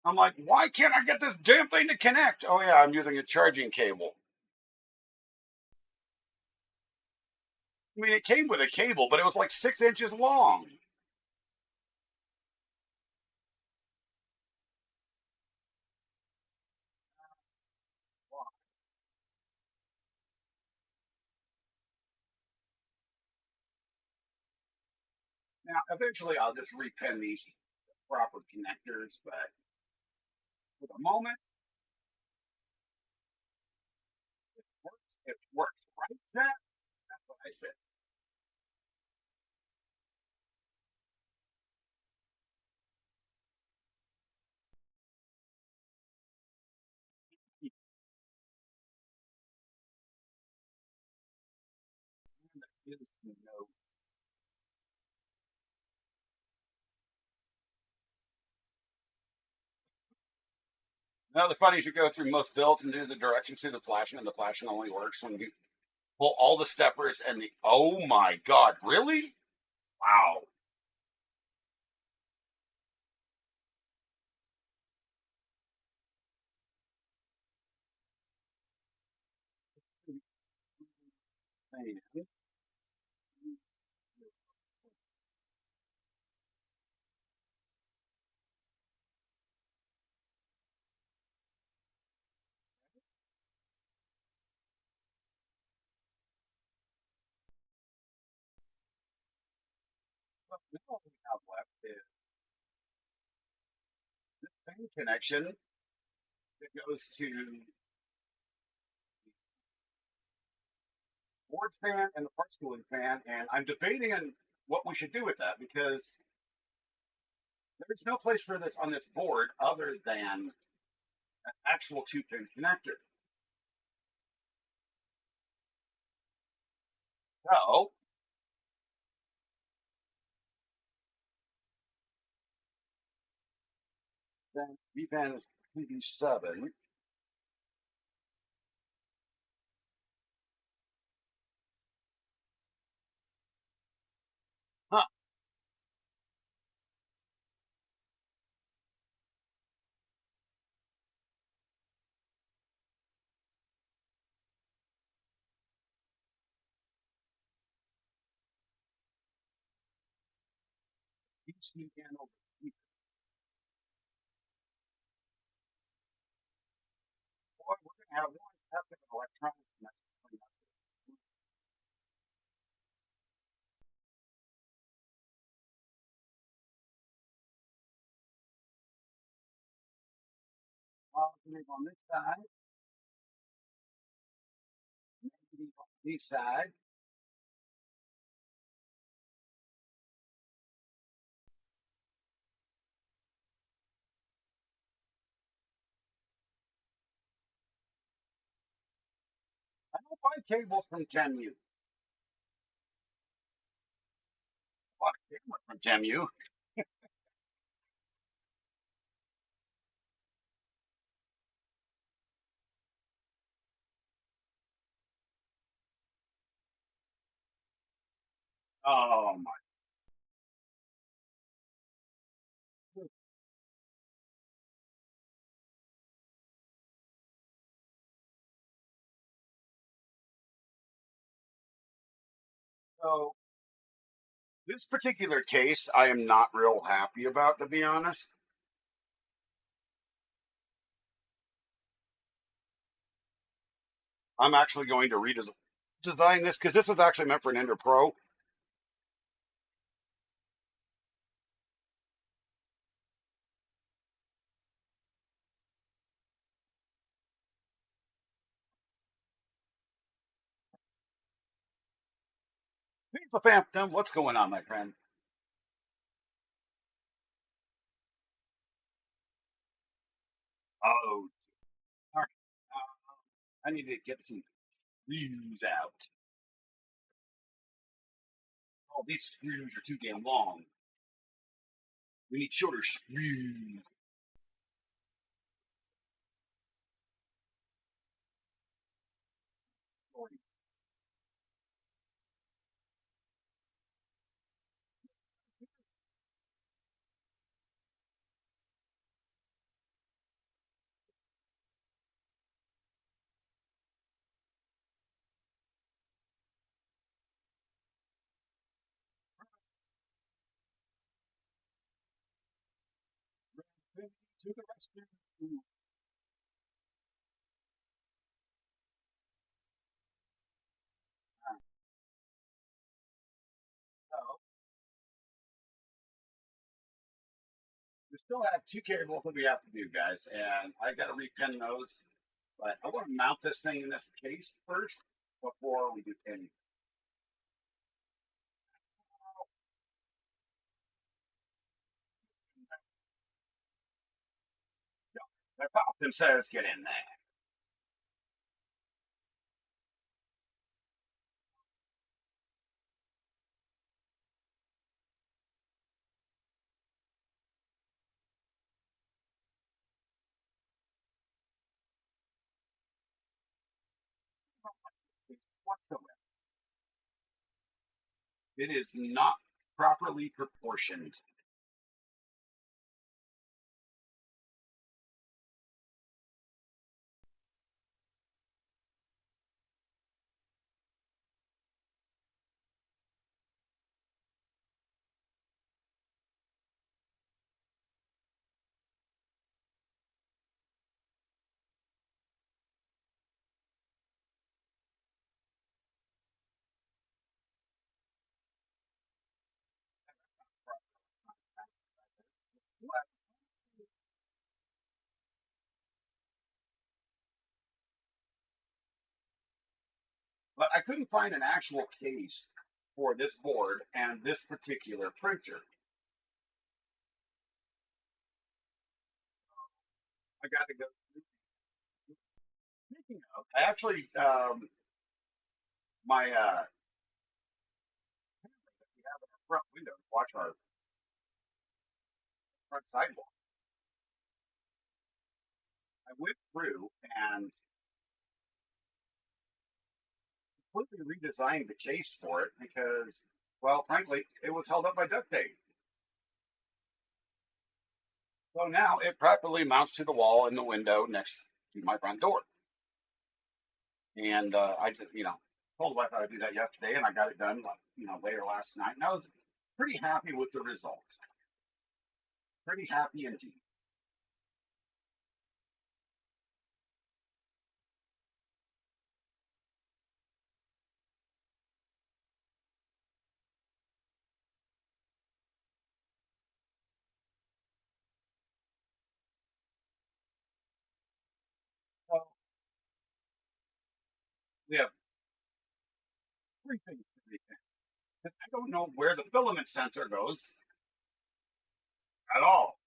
I'm like, why can't I get this damn thing to connect? Oh yeah, I'm using a charging cable. I mean, it came with a cable, but it was like 6 inches long. Now, eventually, I'll just repin these proper connectors, but for the moment, it works. It works, right, Jack? That's what I said. Is no. Now, the funny is you go through most builds and do the directions through the flashing, and the flashing only works when you pull all the steppers and the. Oh my God, really? Wow. Man. Now what we have left is this fan connection that goes to board fan and the parts cooling fan, and I'm debating on what we should do with that because there's no place for this on this board other than an actual two-pin connector. So then V-fan is PV7. Huh. DC and over. Boy, we're going to have one epic electronics mess coming up. Positive on this side, negative on this side. I don't buy cables from Temu. I bought a cable from Temu. Oh my. So this particular case, I am not real happy about, to be honest. I'm actually going to redesign this because this was actually meant for an Ender Pro. Here's the phantom. What's going on, my friend? Oh, all right. I need to get some screws out. Oh, these screws are too damn long. We need shorter screws. to the rescue. So we still have two cables that we have to do, guys, and I got to repin those. But I want to mount this thing in this case first before we do anything. That often says get in there. Whatsoever. It is not properly proportioned. But I couldn't find an actual case for this board and this particular printer. I got to go. Speaking of, I actually, my camera that we have in our front window to watch our front sidewalk. I went through and completely redesigned the case for it because, well, frankly, it was held up by duct tape. So now it properly mounts to the wall in the window next to my front door. And I just, told the wife I would do that yesterday, and I got it done, later last night. And I was pretty happy with the results. Pretty happy indeed. So we have three things to rethink. I don't know where the filament sensor goes at all.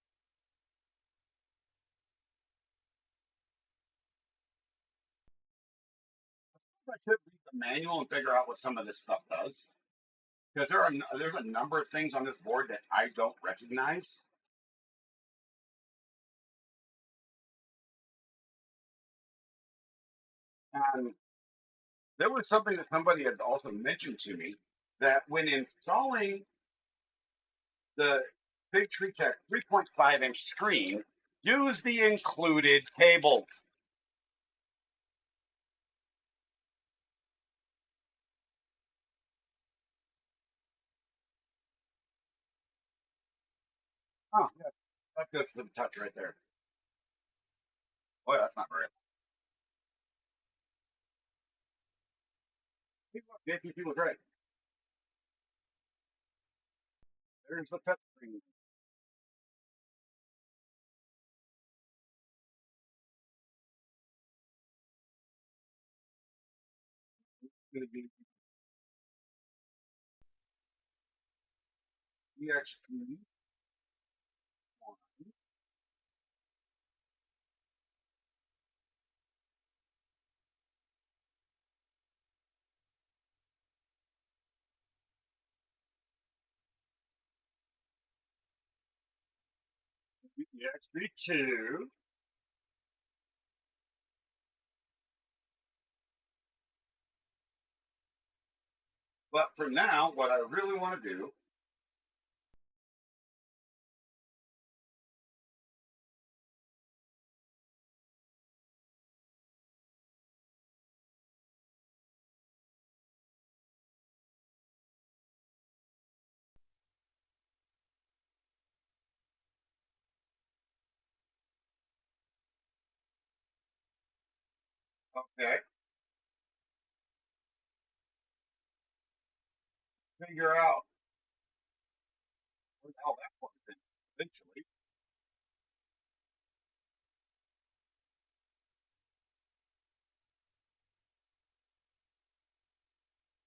I should read the manual and figure out what some of this stuff does. Because there's a number of things on this board that I don't recognize. And there was something that somebody had also mentioned to me that when installing the Big Tree Tech 3.5-inch screen, use the included cables. Oh, yeah, that goes to the touch right there. Boy, that's not very. BTT was right. There's the touch screen. Going to be EXP. EXP2. But for now, what I really want to do Okay. Figure out where the hell that plugs in eventually.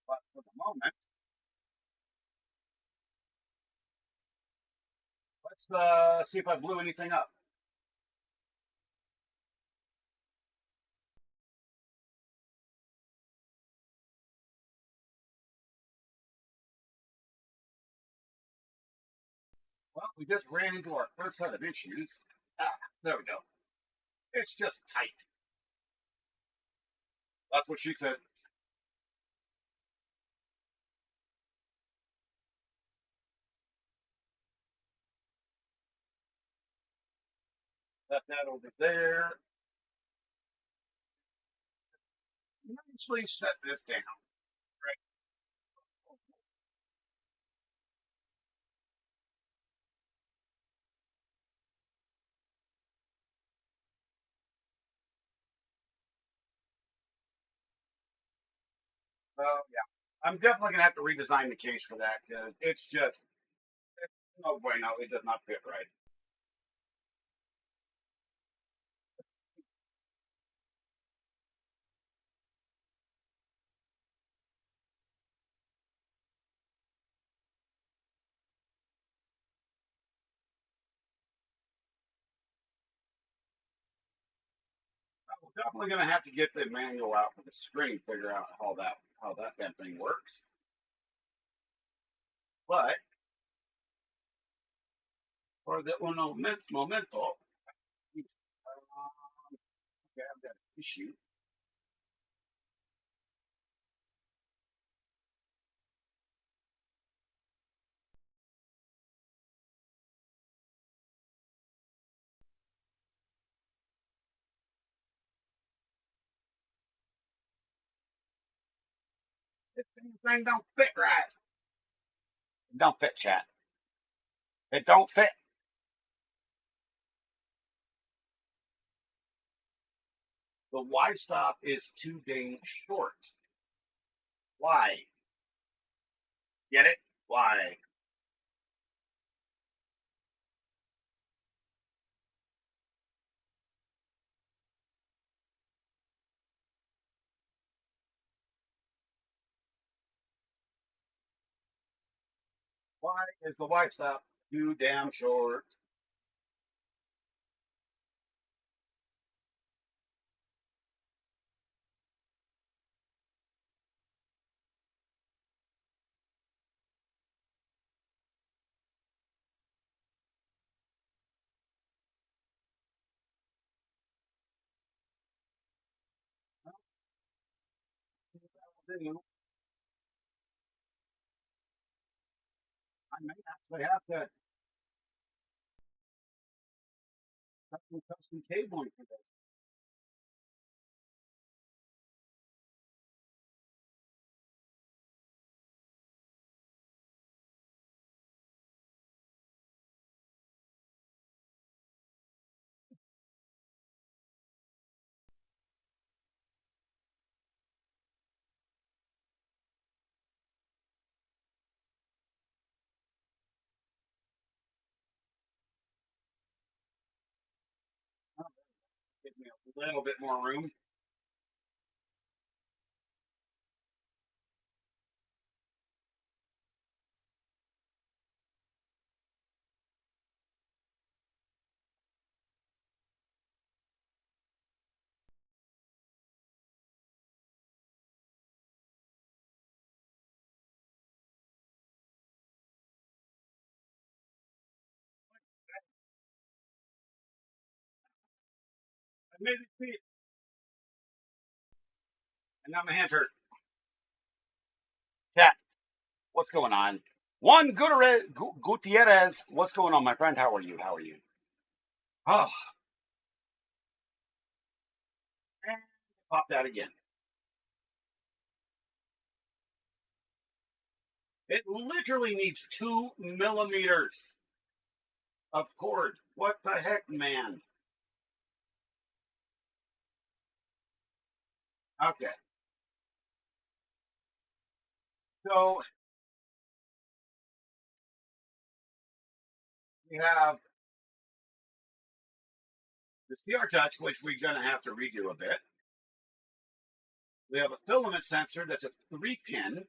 But for the moment, let's see if I blew anything up. Well, we just ran into our first set of issues. Ah, there we go. It's just tight. That's what she said. Set that over there. Nicely set this down. Right. Well, yeah. I'm definitely gonna have to redesign the case for that because it's just no bueno. It does not fit right. We're definitely gonna have to get the manual out for the screen, figure out how that damn thing works. But for the uno momento, okay, I've got an issue. This thing don't fit right. It don't fit, chat. It don't fit. The Y stop is too dang short. Why? Get it? Why? Why is the Y stop too damn short? I may actually have to cut some custom cabling for this. Give me a little bit more room. I made it fit. And now my hands hurt. Cat, what's going on? Juan Gutierrez, what's going on, my friend? How are you? How are you? Oh, and popped out again. It literally needs 2 millimeters of cord. What the heck, man? Okay. So we have the CR Touch, which we're going to have to redo a bit. We have a filament sensor that's a 3-pin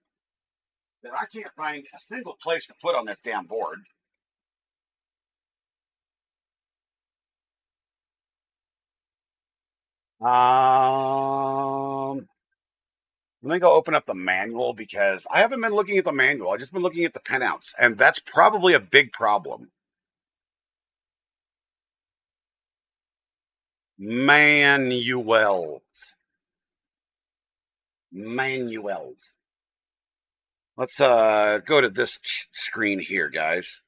that I can't find a single place to put on this damn board. Let me go open up the manual because I haven't been looking at the manual. I've just been looking at the pinouts, and that's probably a big problem. Manuals. Manuals. Let's go to this screen here, guys.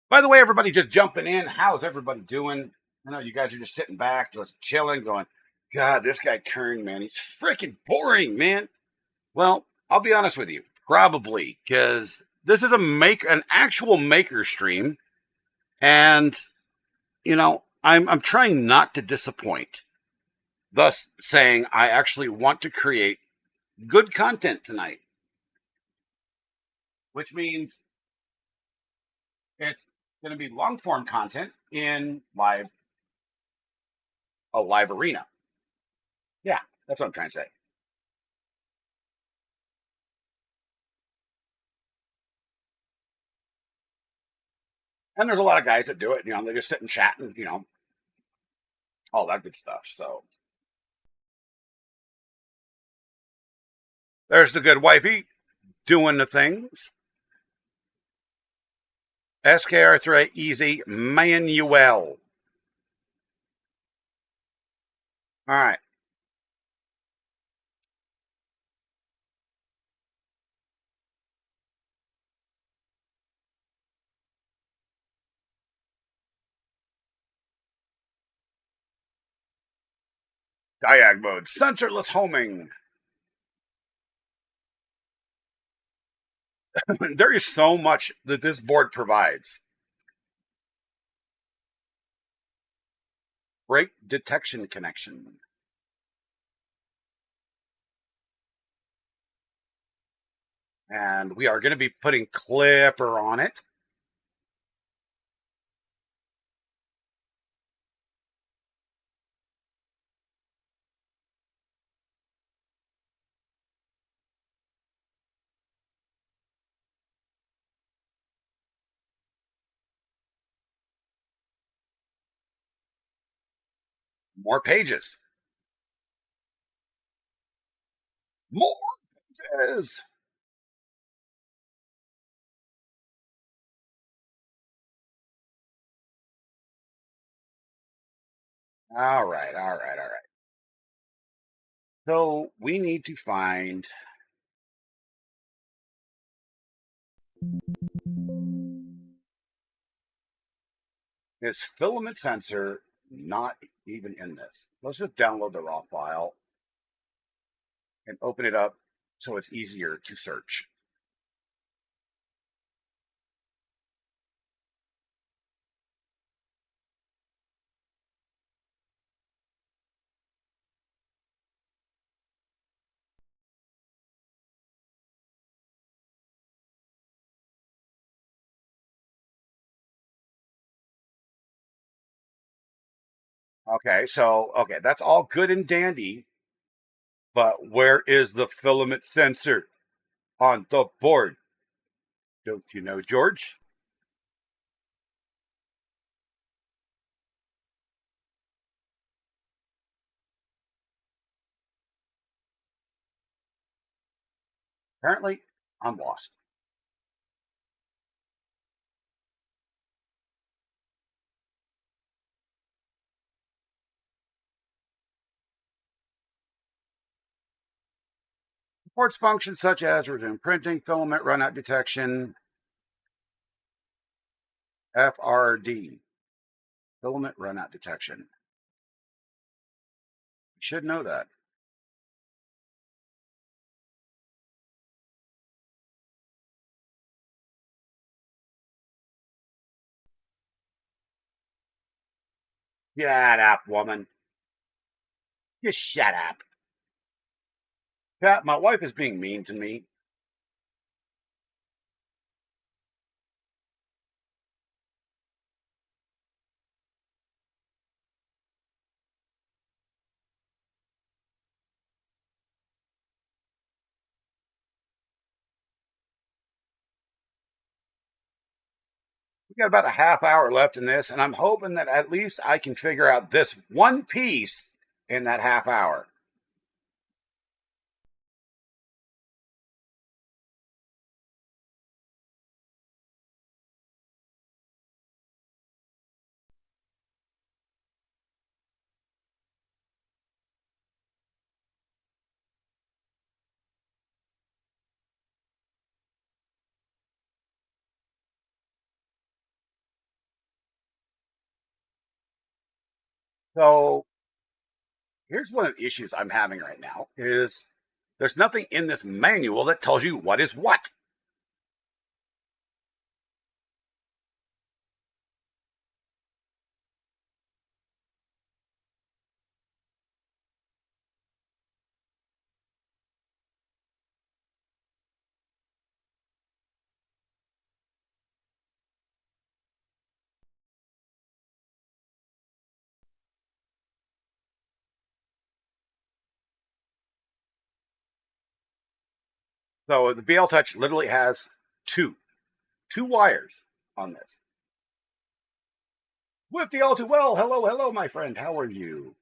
By the way, everybody just jumping in. How's everybody doing? I know you guys are just sitting back, just chilling, going, God, this guy Kern, man, he's freaking boring, man. Well, I'll be honest with you, probably, because this is an actual maker stream, and I'm trying not to disappoint. Thus saying I actually want to create good content tonight, which means it's going to be long form content in a live arena. Yeah, that's what I'm trying to say. And there's a lot of guys that do it. They just sit and chat and all that good stuff. So there's the good wifey doing the things. SKR3 easy manual. All right. Diag mode, sensorless homing. There is so much that this board provides. Break detection connection. And we are going to be putting Clipper on it. More pages. More pages. All right, all right, all right. So we need to find this filament sensor, not even in this. Let's just download the raw file and open it up so it's easier to search. Okay, that's all good and dandy, but where is the filament sensor on the board? Don't you know, George? Apparently, I'm lost. Supports functions such as resume printing, filament runout detection, FRD, filament runout detection. You should know that. Shut up, woman. Just shut up. Pat, my wife is being mean to me. We got about a half hour left in this, and I'm hoping that at least I can figure out this one piece in that half hour. So here's one of the issues I'm having right now is there's nothing in this manual that tells you what is what. So the BL Touch literally has two wires on this. With the all too well, hello, hello, my friend. How are you?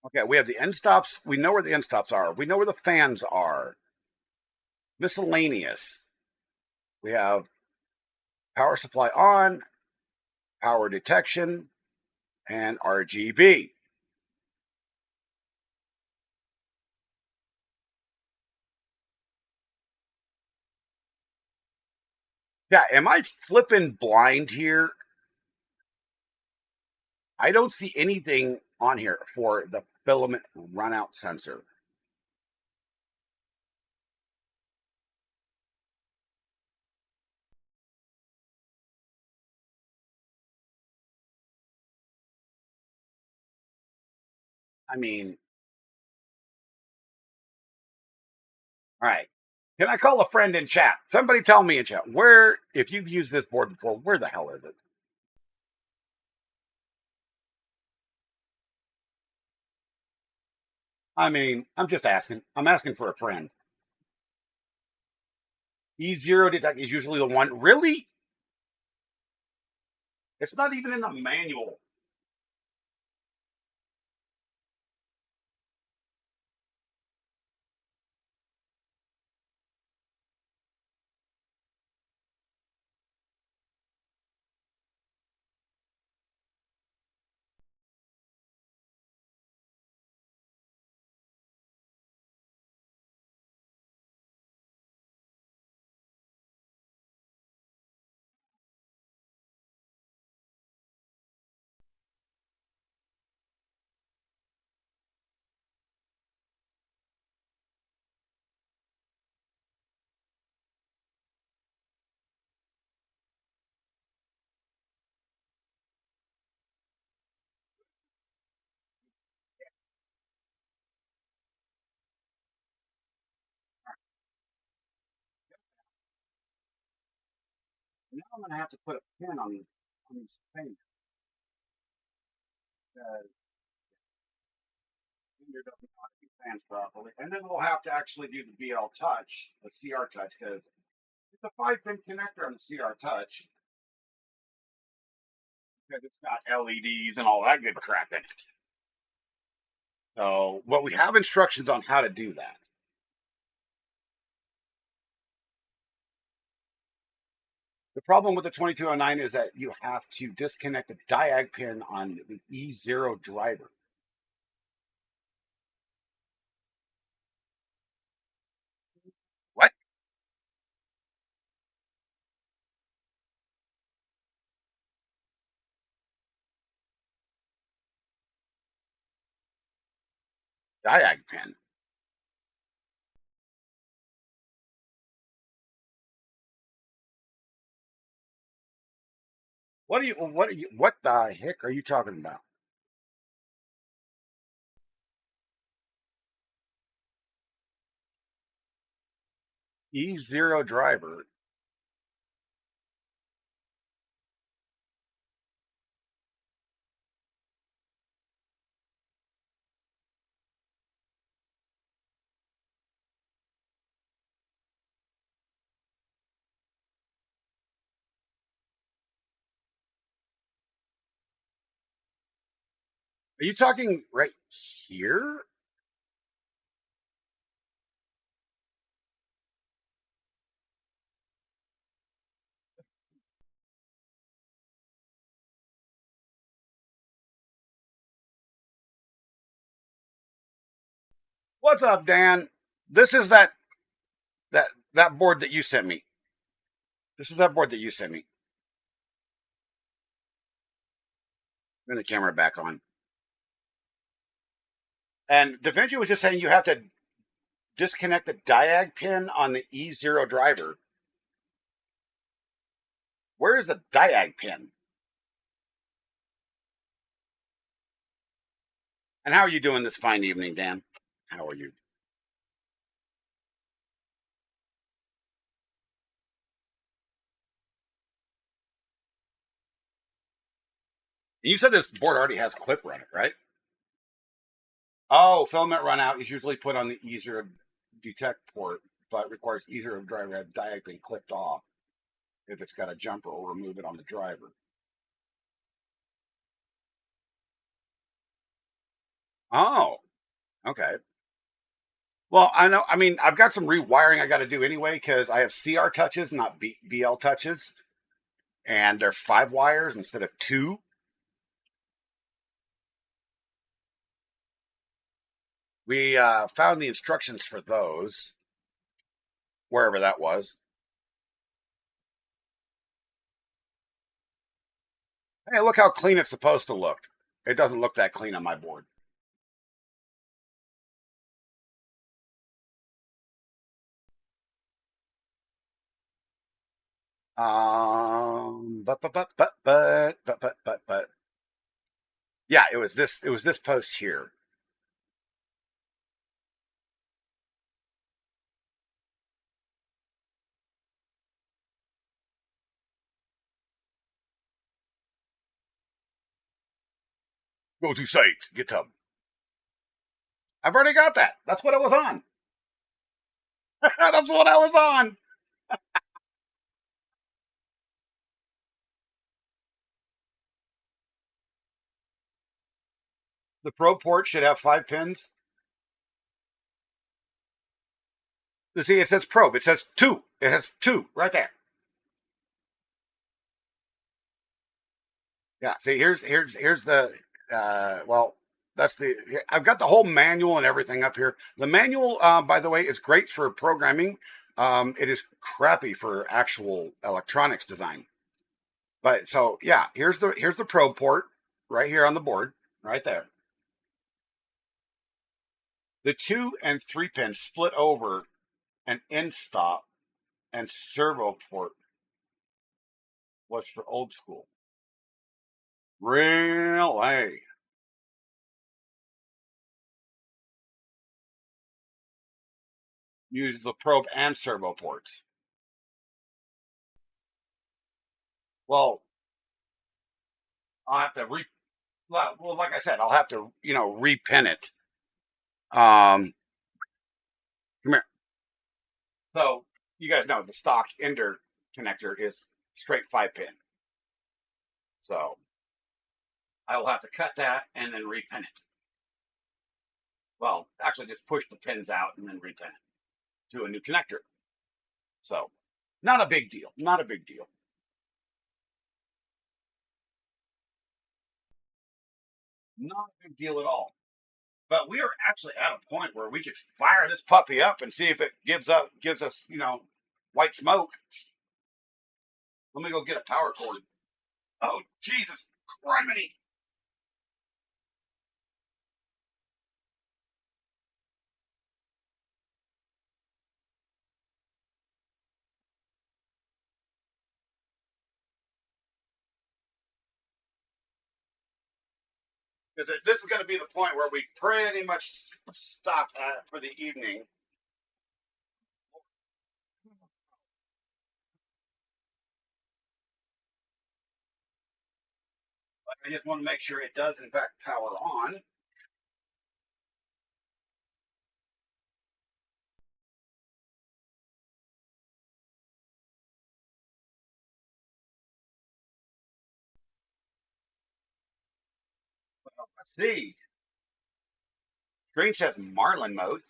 Okay, we have the end stops. We know where the end stops are. We know where the fans are. Miscellaneous. We have power supply on, power detection, and RGB. Yeah, am I flipping blind here? I don't see anything on here for the filament runout sensor. I mean, all right. Can I call a friend in chat? Somebody tell me in chat where, if you've used this board before, where the hell is it? I mean, I'm just asking. I'm asking for a friend. E0 detect is usually the one. Really? It's not even in the manual. Now I'm going to have to put a pin on these things because finger doesn't know how to do fans properly. And then we'll have to actually do the BL Touch, the CR Touch, because it's a 5-pin connector on the CR Touch because it's got LEDs and all that good crap in it. So, but we have instructions on how to do that. The problem with the 2209 is that you have to disconnect the diag pin on the E0 driver. What? diag pin. What the heck are you talking about? E0 driver. Are you talking right here? What's up, Dan? This is that board that you sent me. This is that board that you sent me. Turn the camera back on. And Da Vinci was just saying you have to disconnect the diag pin on the E0 driver. Where is the diag pin? And how are you doing this fine evening, Dan? How are you? You said this board already has clip run it, right? Oh, filament run out is usually put on the E0 detect port, but requires E0 driver to have diag pin clipped off. If it's got a jumper, or remove it on the driver. Oh, okay. Well, I know. I mean, I've got some rewiring I got to do anyway because I have CR touches, not BL touches, and they're 5 wires instead of 2. We found the instructions for those wherever that was. Hey, look how clean it's supposed to look. It doesn't look that clean on my board. But. Yeah, it was this. It was this post here. Go to site, GitHub. I've already got that. That's what I was on. That's what I was on. The Pro port should have 5 pins. You see, it says probe. It says 2. It has 2 right there. Yeah. See, here's the. Well, that's the. I've got the whole manual and everything up here. The manual, by the way, is great for programming. It is crappy for actual electronics design. But so yeah, here's the probe port right here on the board, right there. The 2 and 3 pins split over an end stop and servo port was for old school. Really? Use the probe and servo ports. Well, I'll have to well, like I said, I'll have to, repin it. Come here. So you guys know the stock ENDER connector is straight 5 pin. So I will have to cut that and then repin it. Well, actually just push the pins out and then repin it to a new connector. So not a big deal. Not a big deal. Not a big deal at all. But we are actually at a point where we could fire this puppy up and see if it gives us, white smoke. Let me go get a power cord. Oh, Jesus criminy. because this is going to be the point where we pretty much stop for the evening. But I just want to make sure it does, in fact, power on. Let's see. Screen says Marlin mode.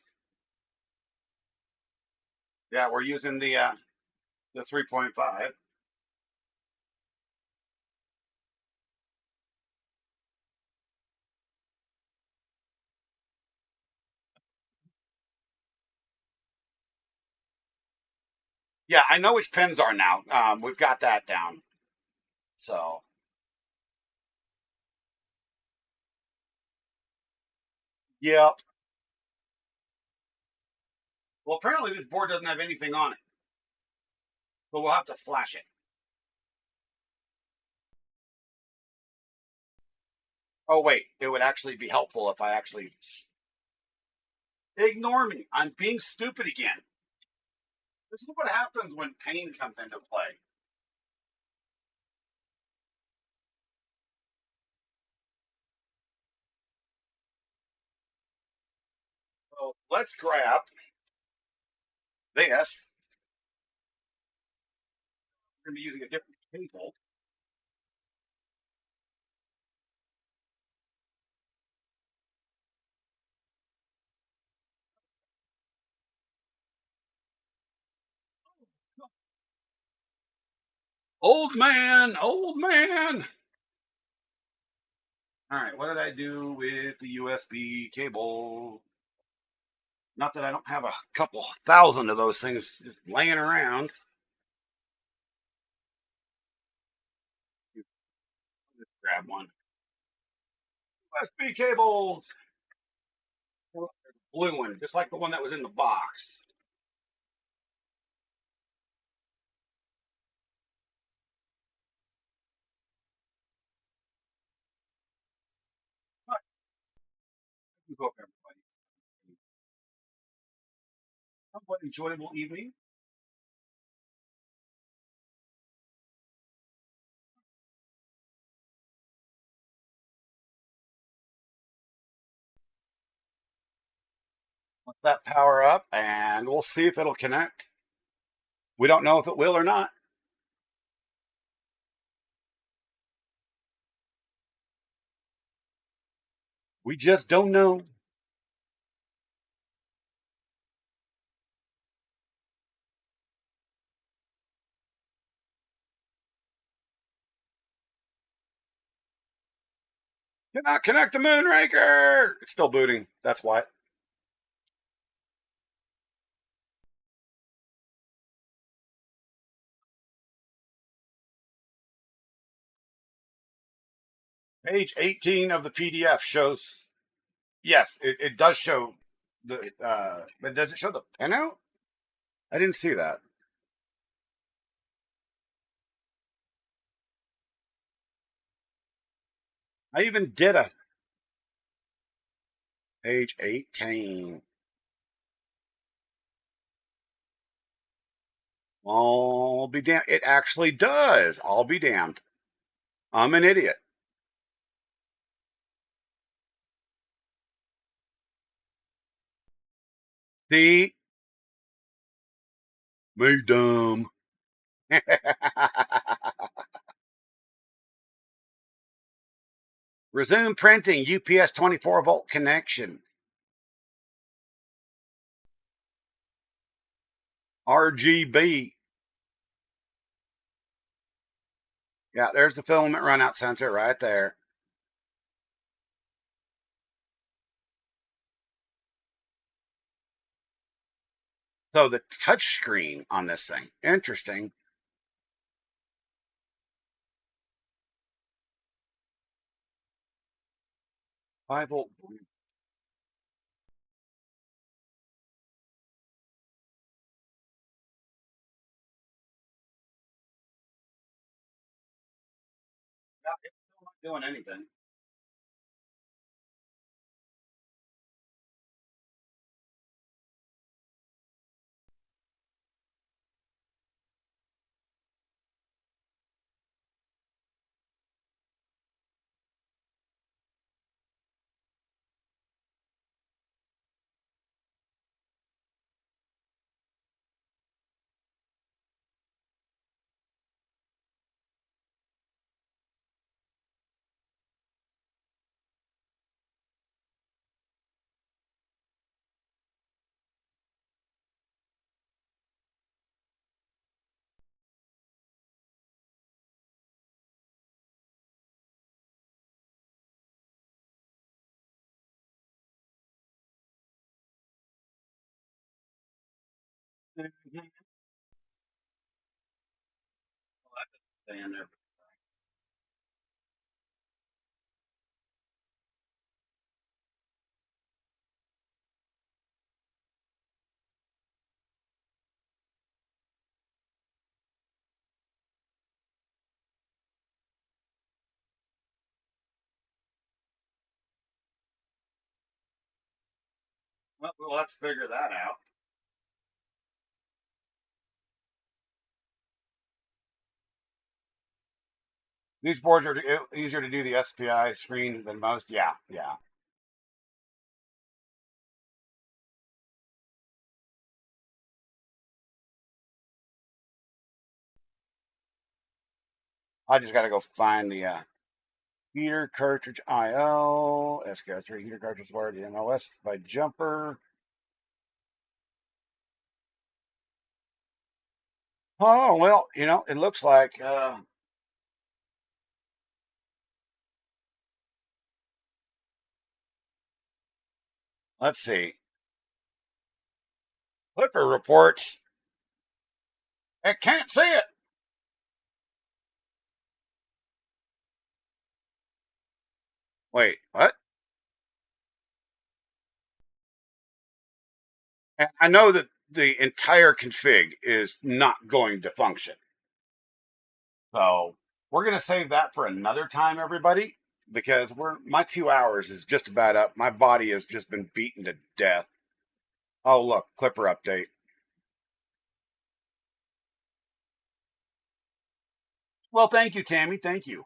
Yeah, we're using the 3.5. Yeah, I know which pins are now. We've got that down. So, yep. Well, apparently this board doesn't have anything on it, so we'll have to flash it. Oh wait, it would actually be helpful if I actually ignore me. I'm being stupid again. This is what happens when pain comes into play. So let's grab this. We're going to be using a different cable. Old man, old man. All right, what did I do with the USB cable? Not that I don't have a couple thousand of those things just laying around. Just grab one. USB cables. Blue one, just like the one that was in the box. I hope everybody somewhat enjoyable evening. Let that power up, and we'll see if it'll connect. We don't know if it will or not. We just don't know. Cannot connect the Moonraker. It's still booting. That's why. Page 18 of the PDF shows. Yes, it does show the. But does it show the pinout? I didn't see that. I even did a page 18. I'll be damned. It actually does. I'll be damned. I'm an idiot. See? Me dumb. Resume printing. UPS 24-volt connection. RGB. Yeah, there's the filament runout sensor right there. So the touch screen on this thing. Interesting. Five-volt. Yeah, it's still not doing anything. Mhm. Well, that doesn't stay in there. Well, we'll have to figure that out. These boards are easier to do the SPI screen than most. Yeah, yeah. I just got to go find the heater cartridge IO, SKR3 heater cartridge wire, the MOS by Jumper. Oh, well, it looks like, let's see. Clipper reports, it can't see it. Wait, what? And I know that the entire config is not going to function. So we're going to save that for another time, everybody, because my 2 hours is just about up. My body has just been beaten to death. Oh, look, Clipper update. Well, thank you, Tammy. Thank you.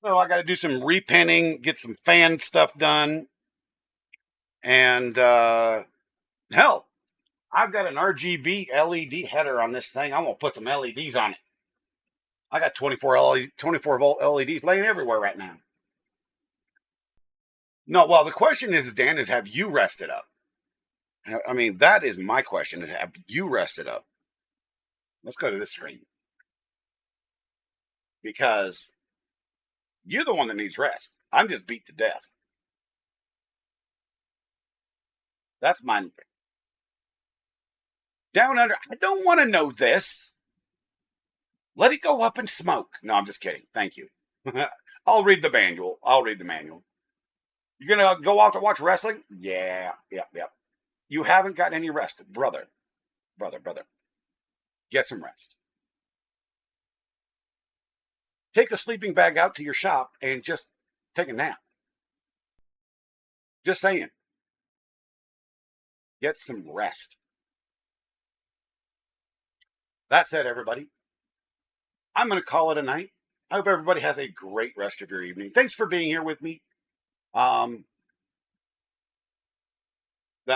So I got to do some repinning, get some fan stuff done, and hell, I've got an RGB LED header on this thing. I'm gonna put some LEDs on it. I got 24 volt LEDs laying everywhere right now. No, well, the question is, Dan, is have you rested up? I mean, that is my question: is have you rested up? Let's go to this screen because you're the one that needs rest. I'm just beat to death. That's mine. Down under. I don't want to know this. Let it go up in smoke. No, I'm just kidding. Thank you. I'll read the manual. You're gonna go out to watch wrestling? Yeah, yep, yep. You haven't got any rest, brother. Brother. Get some rest. Take a sleeping bag out to your shop and just take a nap. Just saying. Get some rest. That said, everybody, I'm going to call it a night. I hope everybody has a great rest of your evening. Thanks for being here with me. That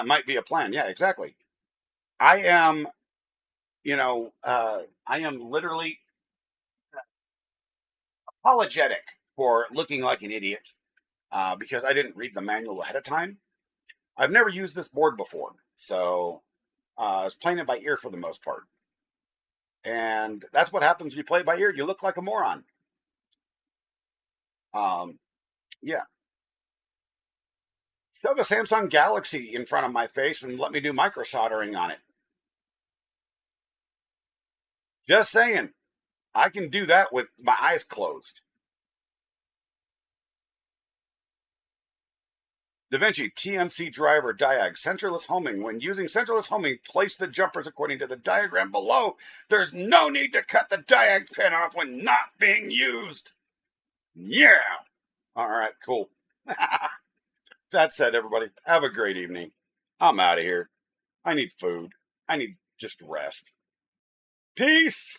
might be a plan. Yeah, exactly. I am, I am literally apologetic for looking like an idiot because I didn't read the manual ahead of time. I've never used this board before, so I was playing it by ear for the most part. And that's what happens when you play it by ear. You look like a moron. Yeah. Shove a Samsung Galaxy in front of my face and let me do micro soldering on it. Just saying. I can do that with my eyes closed. DaVinci TMC driver diag centerless homing. When using centerless homing, place the jumpers according to the diagram below. There's no need to cut the diag pin off when not being used. Yeah. All right, cool. That said, everybody, have a great evening. I'm out of here. I need food. I need just rest. Peace.